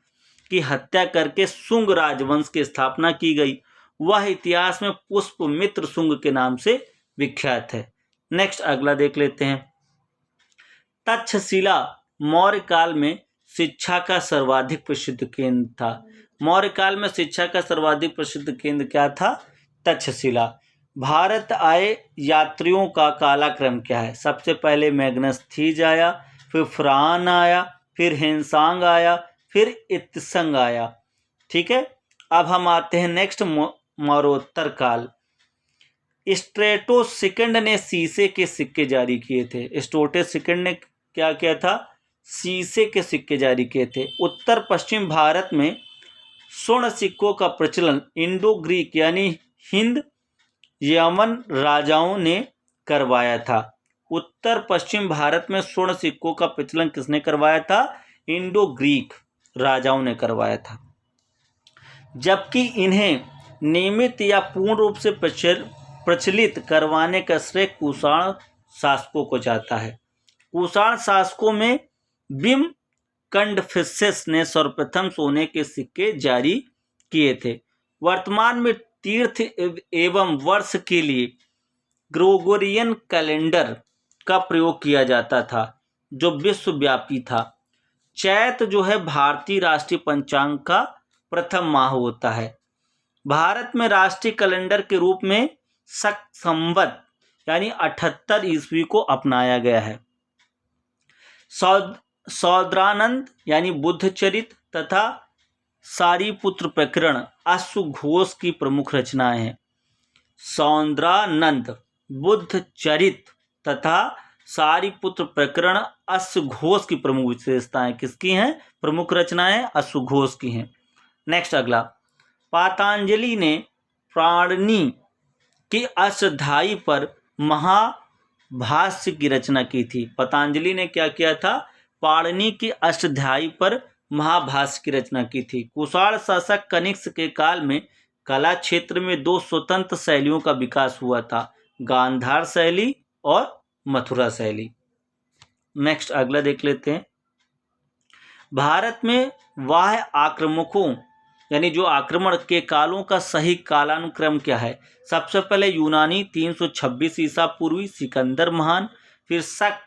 की हत्या करके शुंग राजवंश की स्थापना की गई। वह इतिहास में पुष्यमित्र शुंग के नाम से विख्यात है। नेक्स्ट अगला देख लेते हैं। तक्षशिला मौर्य काल में शिक्षा का सर्वाधिक प्रसिद्ध केंद्र था। मौर्य काल में शिक्षा का सर्वाधिक प्रसिद्ध केंद्र क्या था, तक्षशिला। भारत आए यात्रियों का कालक्रम क्या है, सबसे पहले मेगनस्तीज आया, फिर फ्रान आया, फिर हेनसांग आया, फिर इत्संग आया, ठीक है। अब हम आते हैं नेक्स्ट मौर्योत्तर काल। स्ट्रेटो सेकंड ने शीशे के सिक्के जारी किए थे। स्ट्रेटो सेकंड ने क्या किया था, शीशे के सिक्के जारी किए थे। उत्तर पश्चिम भारत में स्वर्ण सिक्कों का प्रचलन इंडो ग्रीक यानी हिंद यमन राजाओं ने करवाया था। उत्तर पश्चिम भारत में स्वर्ण सिक्कों का प्रचलन किसने करवाया था, इंडो ग्रीक राजाओं ने करवाया था। जबकि इन्हें नियमित या पूर्ण रूप से प्रचलित करवाने का श्रेय कुषाण शासकों को जाता है। कुषाण शासकों में बिम कंडफिसेस ने सर्वप्रथम सोने के सिक्के जारी किए थे। वर्तमान में तीर्थ एवं वर्ष के लिए ग्रेगोरियन कैलेंडर का प्रयोग किया जाता था जो विश्वव्यापी था। चैत जो है भारतीय राष्ट्रीय पंचांग का प्रथम माह होता है। भारत में राष्ट्रीय कैलेंडर के रूप में शक संवत यानी 78 ईस्वी को अपनाया गया है। सौद्रानंद यानी बुद्धचरित तथा सारीपुत्र प्रकरण अश्वघोष की प्रमुख रचनाएं हैं। सौद्रानंद, बुद्धचरित तथा सारीपुत्र प्रकरण अश्वघोष की प्रमुख विशेषताएं किसकी हैं? प्रमुख रचनाएं अश्वघोष की हैं। नेक्स्ट अगला, पातंजलि ने पाणिनि की अष्टाध्यायी पर महाभाष्य की रचना की थी। पतंजलि ने क्या किया था? पाणिनि की अष्टाध्यायी पर महाभाष्य की रचना की थी। कुषाण शासक कनिष्क के काल में कला क्षेत्र में दो स्वतंत्र शैलियों का विकास हुआ था, गांधार शैली और मथुरा शैली। नेक्स्ट अगला देख लेते हैं। भारत में बाह्य आक्रमकों यानी जो आक्रमण के कालों का सही कालानुक्रम क्या है? सबसे पहले यूनानी 326 ईसा पूर्वी सिकंदर महान, फिर शक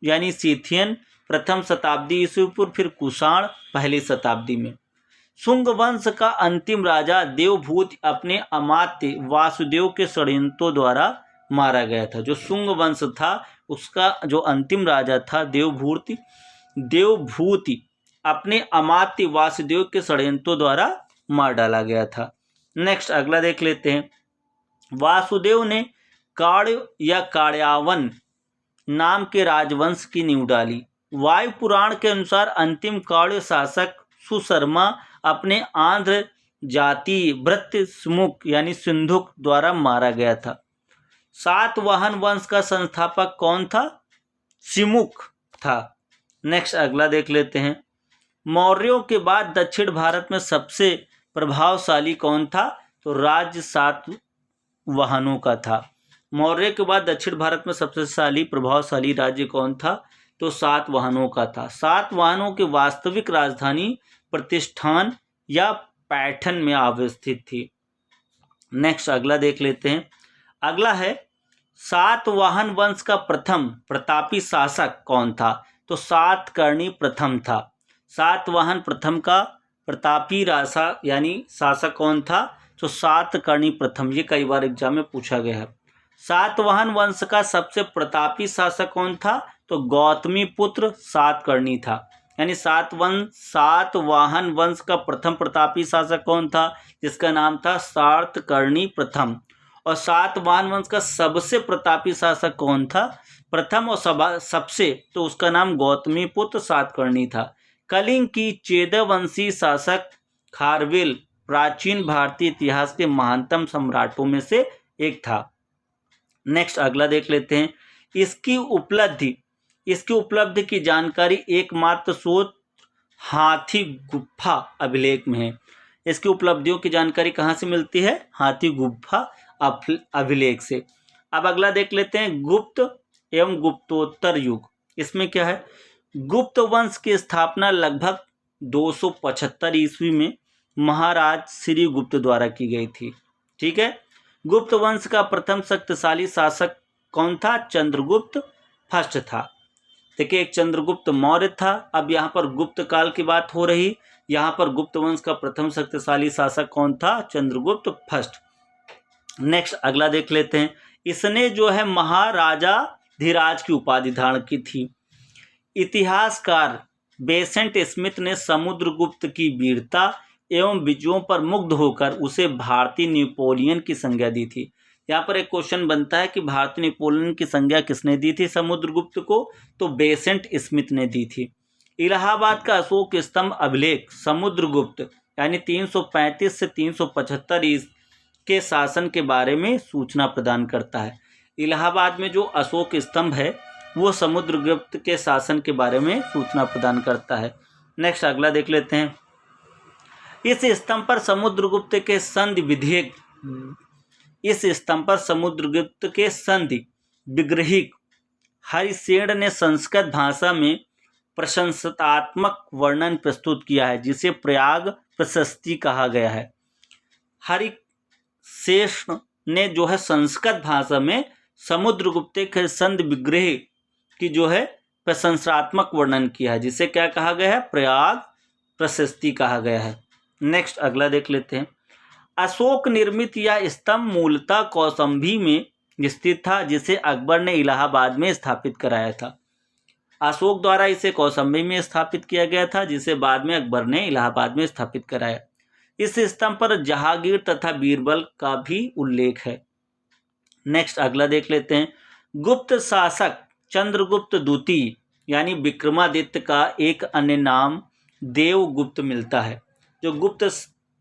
यानी सीथियन प्रथम शताब्दी ईस्वी पूर्व, फिर कुषाण पहली शताब्दी में। शुंग वंश का अंतिम राजा देवभूति अपने अमात्य वासुदेव के षड्यंत्रों द्वारा मारा गया था। जो शुंग वंश था उसका जो अंतिम राजा था देवभूति अपने अमात्य वासुदेव के षड्यंत्रों द्वारा मार डाला गया था। नेक्स्ट अगला देख लेते हैं। वासुदेव ने काण्य या काण्यावन नाम के राजवंश की नींव डाली। वायु पुराण के अनुसार अंतिम काण्य शासक सुशर्मा अपने आंध्र जातीय भृत्य सुमुख यानी सिंधुक द्वारा मारा गया था। सातवाहन वंश का संस्थापक कौन था? सिमुख था। नेक्स्ट अगला देख लेते हैं। मौर्यों के बाद दक्षिण भारत में सबसे प्रभावशाली कौन था? तो राज्य सातवाहनों का था। मौर्य के बाद दक्षिण भारत में सबसे प्रभावशाली राज्य कौन था? तो सातवाहनों का था। सातवाहनों की वास्तविक राजधानी प्रतिष्ठान या पैठन में अवस्थित थी। नेक्स्ट अगला देख लेते हैं। अगला है सातवाहन वंश का प्रथम प्रतापी शासक कौन था? तो सातकर्णी प्रथम था। सातवाहन प्रथम का प्रतापी राजा यानी शासक कौन था? तो सातकर्णी प्रथम। ये कई बार एग्जाम में पूछा गया है। सातवाहन वंश का सबसे प्रतापी शासक कौन था? तो गौतमी पुत्र सातकर्णी था। यानी सातवाहन वंश का प्रथम प्रतापी शासक कौन था? जिसका नाम था सातकर्णी प्रथम। और सातवाहन वंश का सबसे प्रतापी शासक कौन था? प्रथम और सबसे, तो उसका नाम गौतमी पुत्र सातकर्णी था। कलिंग की चेदवंशी शासक खारवेल प्राचीन भारतीय इतिहास के महानतम सम्राटों में से एक था। नेक्स्ट अगला देख लेते हैं। इसकी उपलब्धि की जानकारी एकमात्र स्रोत हाथी गुफा अभिलेख में है। इसकी उपलब्धियों की जानकारी कहाँ से मिलती है? हाथी गुफा अभिलेख से। अब अगला देख लेते हैं गुप्त एवं गुप्तोत्तर युग। इसमें क्या है? गुप्त वंश की स्थापना लगभग 275 ईस्वी में महाराज श्री गुप्त द्वारा की गई थी। ठीक है। गुप्त वंश का प्रथम शक्तिशाली शासक कौन था? चंद्रगुप्त फर्स्ट था। देखिए, एक चंद्रगुप्त मौर्य था। अब यहाँ पर गुप्त काल की बात हो रही। यहाँ पर गुप्त वंश का प्रथम शक्तिशाली शासक कौन था? चंद्रगुप्त फर्स्ट। नेक्स्ट अगला देख लेते हैं। इसने जो है महाराजा धीराज की उपाधि धारण की थी। इतिहासकार बेसेंट स्मिथ ने समुद्रगुप्त की वीरता एवं विजयों पर मुग्ध होकर उसे भारतीय नेपोलियन की संज्ञा दी थी। यहाँ पर एक क्वेश्चन बनता है कि भारतीय नेपोलियन की संज्ञा किसने दी थी समुद्रगुप्त को? तो बेसेंट स्मिथ ने दी थी। इलाहाबाद का अशोक स्तंभ अभिलेख समुद्रगुप्त यानी 335 से 375 के शासन के बारे में सूचना प्रदान करता है। इलाहाबाद में जो अशोक स्तंभ है वो समुद्रगुप्त के शासन के बारे में सूचना प्रदान करता है। नेक्स्ट अगला देख लेते हैं। इस स्तंभ पर समुद्रगुप्त के संधि विधेयक इस स्तंभ पर समुद्रगुप्त के संधि विग्रहिक हरिसेन ने संस्कृत भाषा में प्रशंसात्मक वर्णन प्रस्तुत किया है, जिसे प्रयाग प्रशस्ति कहा गया है। हरिसेन ने जो है संस्कृत भाषा में समुद्रगुप्त के संधि विग्रह की जो है प्रशंसात्मक वर्णन किया है, जिसे क्या कहा गया है, प्रयाग प्रशस्ति कहा गया है। नेक्स्ट अगला देख लेते हैं। अशोक निर्मित यह स्तंभ मूलतः कौशाम्बी में स्थित था, जिसे अकबर ने इलाहाबाद में स्थापित कराया था। अशोक द्वारा इसे कौशाम्बी में स्थापित किया गया था, जिसे बाद में अकबर ने इलाहाबाद में स्थापित कराया। इस स्तंभ पर जहांगीर तथा बीरबल का भी उल्लेख है। नेक्स्ट अगला देख लेते हैं। गुप्त शासक चंद्रगुप्त द्वितीय यानी विक्रमादित्य का एक अन्य नाम देवगुप्त मिलता है। जो गुप्त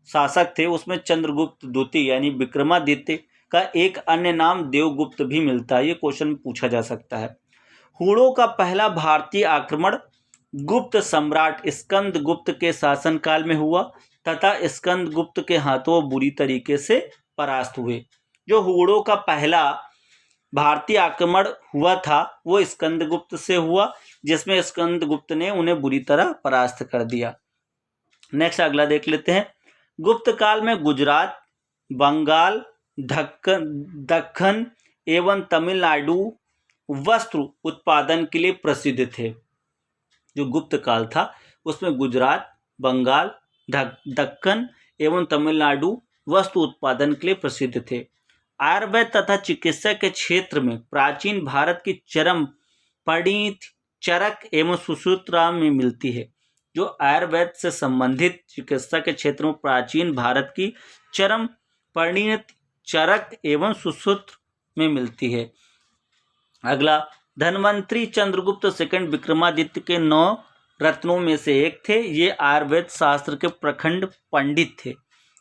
शासक थे उसमें चंद्रगुप्त द्वितीय यानी विक्रमादित्य का एक अन्य नाम देवगुप्त भी मिलता है। ये क्वेश्चन पूछा जा सकता है। हूणों का पहला भारतीय आक्रमण गुप्त सम्राट स्कंदगुप्त के शासनकाल में हुआ तथा स्कंदगुप्त के हाथों बुरी तरीके से परास्त हुए। जो हूणों का पहला भारतीय आक्रमण हुआ था वो स्कंदगुप्त से हुआ, जिसमें स्कंदगुप्त ने उन्हें बुरी तरह परास्त कर दिया। नेक्स्ट अगला देख लेते हैं। गुप्त काल में गुजरात, बंगाल, दक्कन एवं तमिलनाडु वस्त्र उत्पादन के लिए प्रसिद्ध थे। जो गुप्त काल था उसमें गुजरात, बंगाल, दक्कन एवं तमिलनाडु वस्त्र उत्पादन के लिए प्रसिद्ध थे। आयुर्वेद तथा चिकित्सा के क्षेत्र में प्राचीन भारत की चरम परिणति चरक एवं सुश्रुतराम में मिलती है। जो आयुर्वेद से संबंधित चिकित्सा के क्षेत्र में प्राचीन भारत की चरम परिणति चरक एवं सुश्रुत में मिलती है। अगला, धन्वंतरी चंद्रगुप्त सेकंड विक्रमादित्य के 9 रत्नों में से एक थे। ये आयुर्वेद शास्त्र के प्रखंड पंडित थे।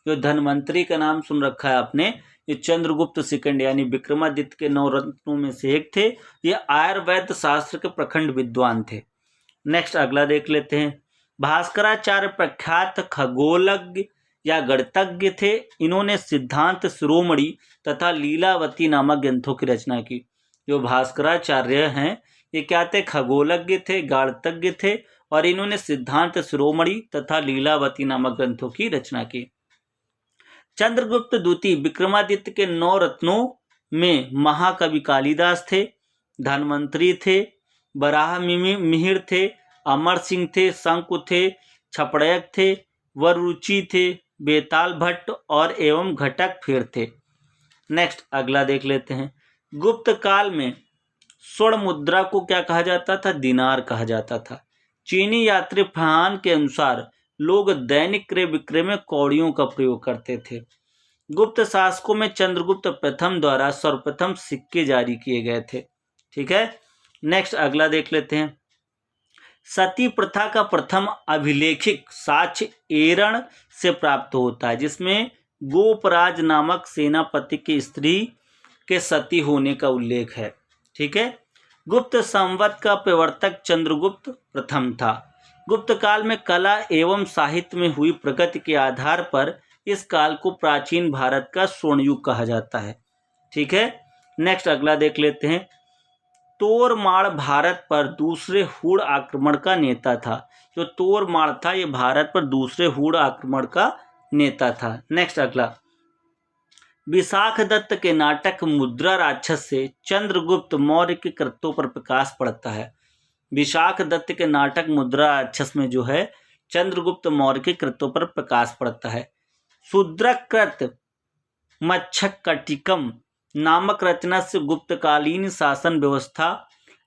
जो धन्वंतरी का नाम सुन रखा है आपने, ये चंद्रगुप्त सेकंड यानी विक्रमादित्य के 9 रत्नों में से एक थे। ये आयुर्वेद शास्त्र के प्रखंड विद्वान थे। नेक्स्ट अगला देख लेते हैं। भास्कराचार्य प्रख्यात खगोलज्ञ या गणितज्ञ थे। इन्होंने सिद्धांत शिरोमणि तथा लीलावती नामक ग्रंथों की रचना की। जो भास्कराचार्य हैं ये क्या थे, खगोलज्ञ थे, गणितज्ञ थे और इन्होंने सिद्धांत शिरोमणि तथा लीलावती नामक ग्रंथों की रचना की। चंद्रगुप्त द्वितीय विक्रमादित्य के 9 रत्नों में महाकवि कालिदास थे, धन्वंतरी थे, बराह मिहिर थे, अमर सिंह थे, शंकु थे, छपड़यक थे, वरुचि थे, बेताल भट्ट और एवं घटक फेर थे। नेक्स्ट अगला देख लेते हैं। गुप्त काल में स्वर्ण मुद्रा को क्या कहा जाता था, दिनार कहा जाता था। चीनी यात्री फरहान के अनुसार लोग दैनिक क्रय विक्रय में कौड़ियों का प्रयोग करते थे। गुप्त शासकों में चंद्रगुप्त प्रथम द्वारा सर्वप्रथम सिक्के जारी किए गए थे। ठीक है, नेक्स्ट अगला देख लेते हैं। सती प्रथा का प्रथम अभिलेखिक साक्ष्य एरण से प्राप्त होता है, जिसमें गोपराज नामक सेनापति की स्त्री के सती होने का उल्लेख है। ठीक है, गुप्त संवत का प्रवर्तक चंद्रगुप्त प्रथम था। गुप्त काल में कला एवं साहित्य में हुई प्रगति के आधार पर इस काल को प्राचीन भारत का स्वर्ण युग कहा जाता है। ठीक है, नेक्स्ट अगला देख लेते हैं। तोरमाड़ भारत पर दूसरे हूण आक्रमण का नेता था। जो तोरमाड़ था ये भारत पर दूसरे हूण आक्रमण का नेता था। नेक्स्ट अगला, विशाख दत्त के नाटक मुद्रा राक्षस से चंद्रगुप्त मौर्य के कृत्यों पर प्रकाश पड़ता है। विशाख दत्त के नाटक मुद्रा राक्षस में जो है चंद्रगुप्त मौर्य के कृत्यों पर प्रकाश पड़ता है। शूद्रकृत मच्छकटिकम नामक रचना से गुप्तकालीन शासन व्यवस्था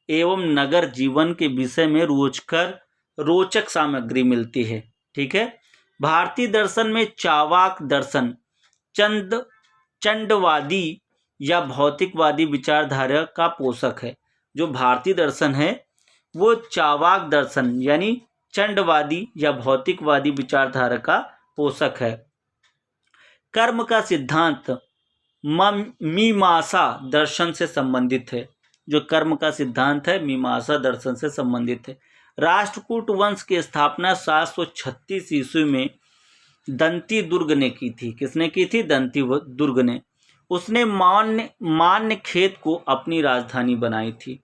एवं नगर जीवन के विषय में रोचक सामग्री मिलती है। ठीक है, भारतीय दर्शन में चावाक दर्शन चंडवादी या भौतिकवादी विचारधारा का पोषक है। जो भारतीय दर्शन है वो चावाक दर्शन यानी चंडवादी या भौतिकवादी विचारधारा का पोषक है। कर्म का सिद्धांत मीमांसा दर्शन से संबंधित है। जो कर्म का सिद्धांत है मीमांसा दर्शन से संबंधित है। राष्ट्रकूट वंश की स्थापना 736 ईस्वी में दंती दुर्ग ने की थी। किसने की थी? दंती दुर्ग ने। उसने मान्य खेत को अपनी राजधानी बनाई थी।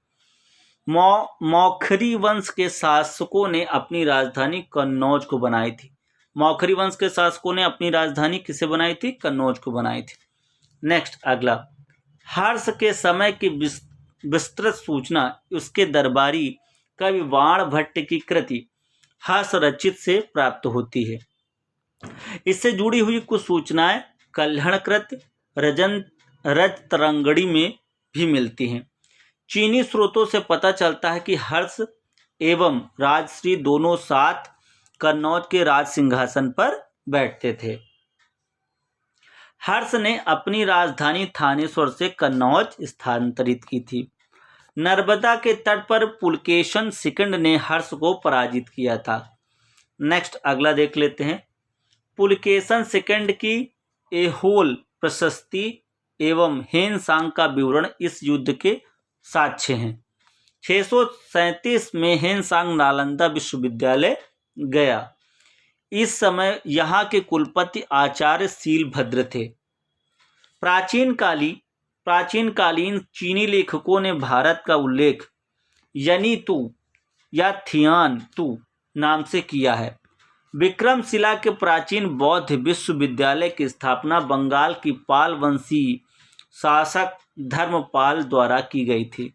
मौखरी वंश के शासकों ने अपनी राजधानी कन्नौज को बनाई थी। मौखरी वंश के शासकों ने अपनी राजधानी किसे बनाई थी? कन्नौज को बनाई थी। नेक्स्ट अगला, हर्ष के समय की विस्तृत सूचना उसके दरबारी कवि बाण भट्ट की कृति हर्ष रचित से प्राप्त होती है। इससे जुड़ी हुई कुछ सूचनाएं कल्हणकृत रजतरंगड़ी में भी मिलती हैं। चीनी स्रोतों से पता चलता है कि हर्ष एवं राजश्री दोनों साथ कन्नौज के राज सिंहासन पर बैठते थे। हर्ष ने अपनी राजधानी थानेश्वर से कन्नौज स्थानांतरित की थी। नर्मदा के तट पर पुलकेशन सेकंड ने हर्ष को पराजित किया था। नेक्स्ट अगला देख लेते हैं। पुलकेशन सेकंड की एहोल प्रशस्ति एवं हेनसांग का विवरण इस युद्ध के साक्ष्य हैं। 637 में हेनसांग नालंदा विश्वविद्यालय गया। इस समय यहाँ के कुलपति आचार्य शीलभद्र थे। प्राचीनकालीन चीनी लेखकों ने भारत का उल्लेख यनीतु या थियानतु नाम से किया है। विक्रमशिला के प्राचीन बौद्ध विश्वविद्यालय की स्थापना बंगाल की पाल वंशीय शासक धर्मपाल द्वारा की गई थी।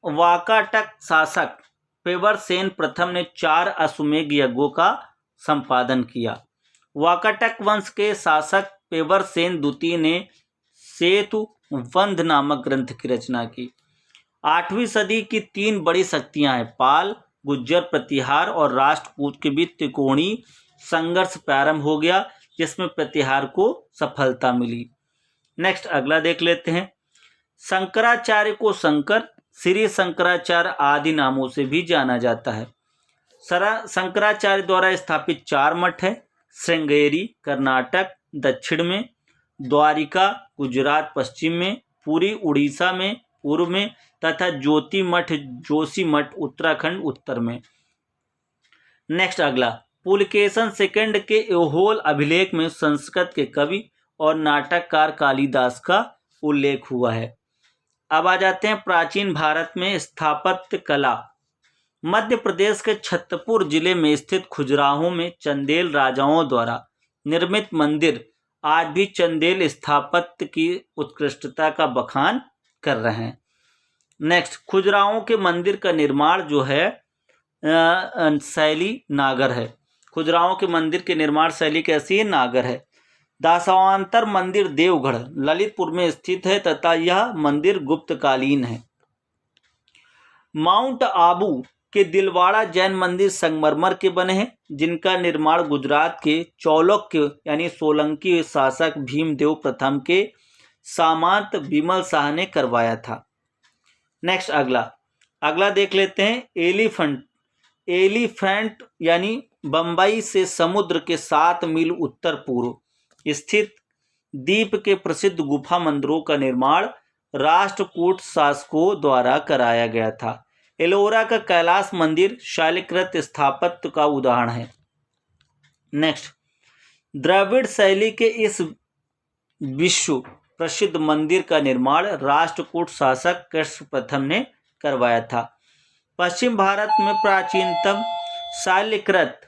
वाकाटक शासक पेवरसेन प्रथम ने 4 अश्वमेध यज्ञों का संपादन किया। वाकाटक वंश के शासक पेवरसेन द्वितीय ने सेतुबंध नामक ग्रंथ की रचना की। 8वीं सदी की 3 बड़ी शक्तियां हैं, पाल, गुज्जर प्रतिहार और राष्ट्रकूट के बीच त्रिकोणीय संघर्ष प्रारंभ हो गया, जिसमें प्रतिहार को सफलता मिली। नेक्स्ट अगला देख लेते हैं। शंकराचार्य को शंकर, श्री शंकराचार्य आदि नामों से भी जाना जाता है। शंकराचार्य द्वारा स्थापित 4 मठ है। श्रृंगेरी कर्नाटक दक्षिण में, द्वारिका गुजरात पश्चिम में, पुरी उड़ीसा में पूर्व में तथा ज्योति मठ जोशी मठ उत्तराखंड उत्तर में। नेक्स्ट अगला, पुलकेशन सेकंड के एहोल अभिलेख में संस्कृत के कवि और नाटककार कालिदास का उल्लेख हुआ है। अब आ जाते हैं प्राचीन भारत में स्थापत्य कला। मध्य प्रदेश के छतरपुर जिले में स्थित खजुराहो में चंदेल राजाओं द्वारा निर्मित मंदिर आज भी चंदेल स्थापत्य की उत्कृष्टता का बखान कर रहे हैं। नेक्स्ट, खजुराहो के मंदिर का निर्माण जो है शैली नागर है। खजुराहो के मंदिर के निर्माण शैली कैसी है? नागर है। दशावतार मंदिर देवगढ़ ललितपुर में स्थित है तथा यह मंदिर गुप्तकालीन है। माउंट आबू के दिलवाड़ा जैन मंदिर संगमरमर के बने हैं, जिनका निर्माण गुजरात के चौलुक्य यानी सोलंकी शासक भीमदेव प्रथम के सामंत विमल शाह ने करवाया था। नेक्स्ट अगला देख लेते हैं। एलिफेंट यानी बंबई से समुद्र के 7 मील उत्तर पूर्व स्थित द्वीप के प्रसिद्ध गुफा मंदिरों का निर्माण राष्ट्रकूट शासकों द्वारा कराया गया था। एलोरा का कैलाश मंदिर शैलकृत स्थापत्य का उदाहरण है। नेक्स्ट, द्रविड़ शैली के इस विश्व प्रसिद्ध मंदिर का निर्माण राष्ट्रकूट शासक कृष्ण प्रथम ने करवाया था। पश्चिम भारत में प्राचीनतम शैलकृत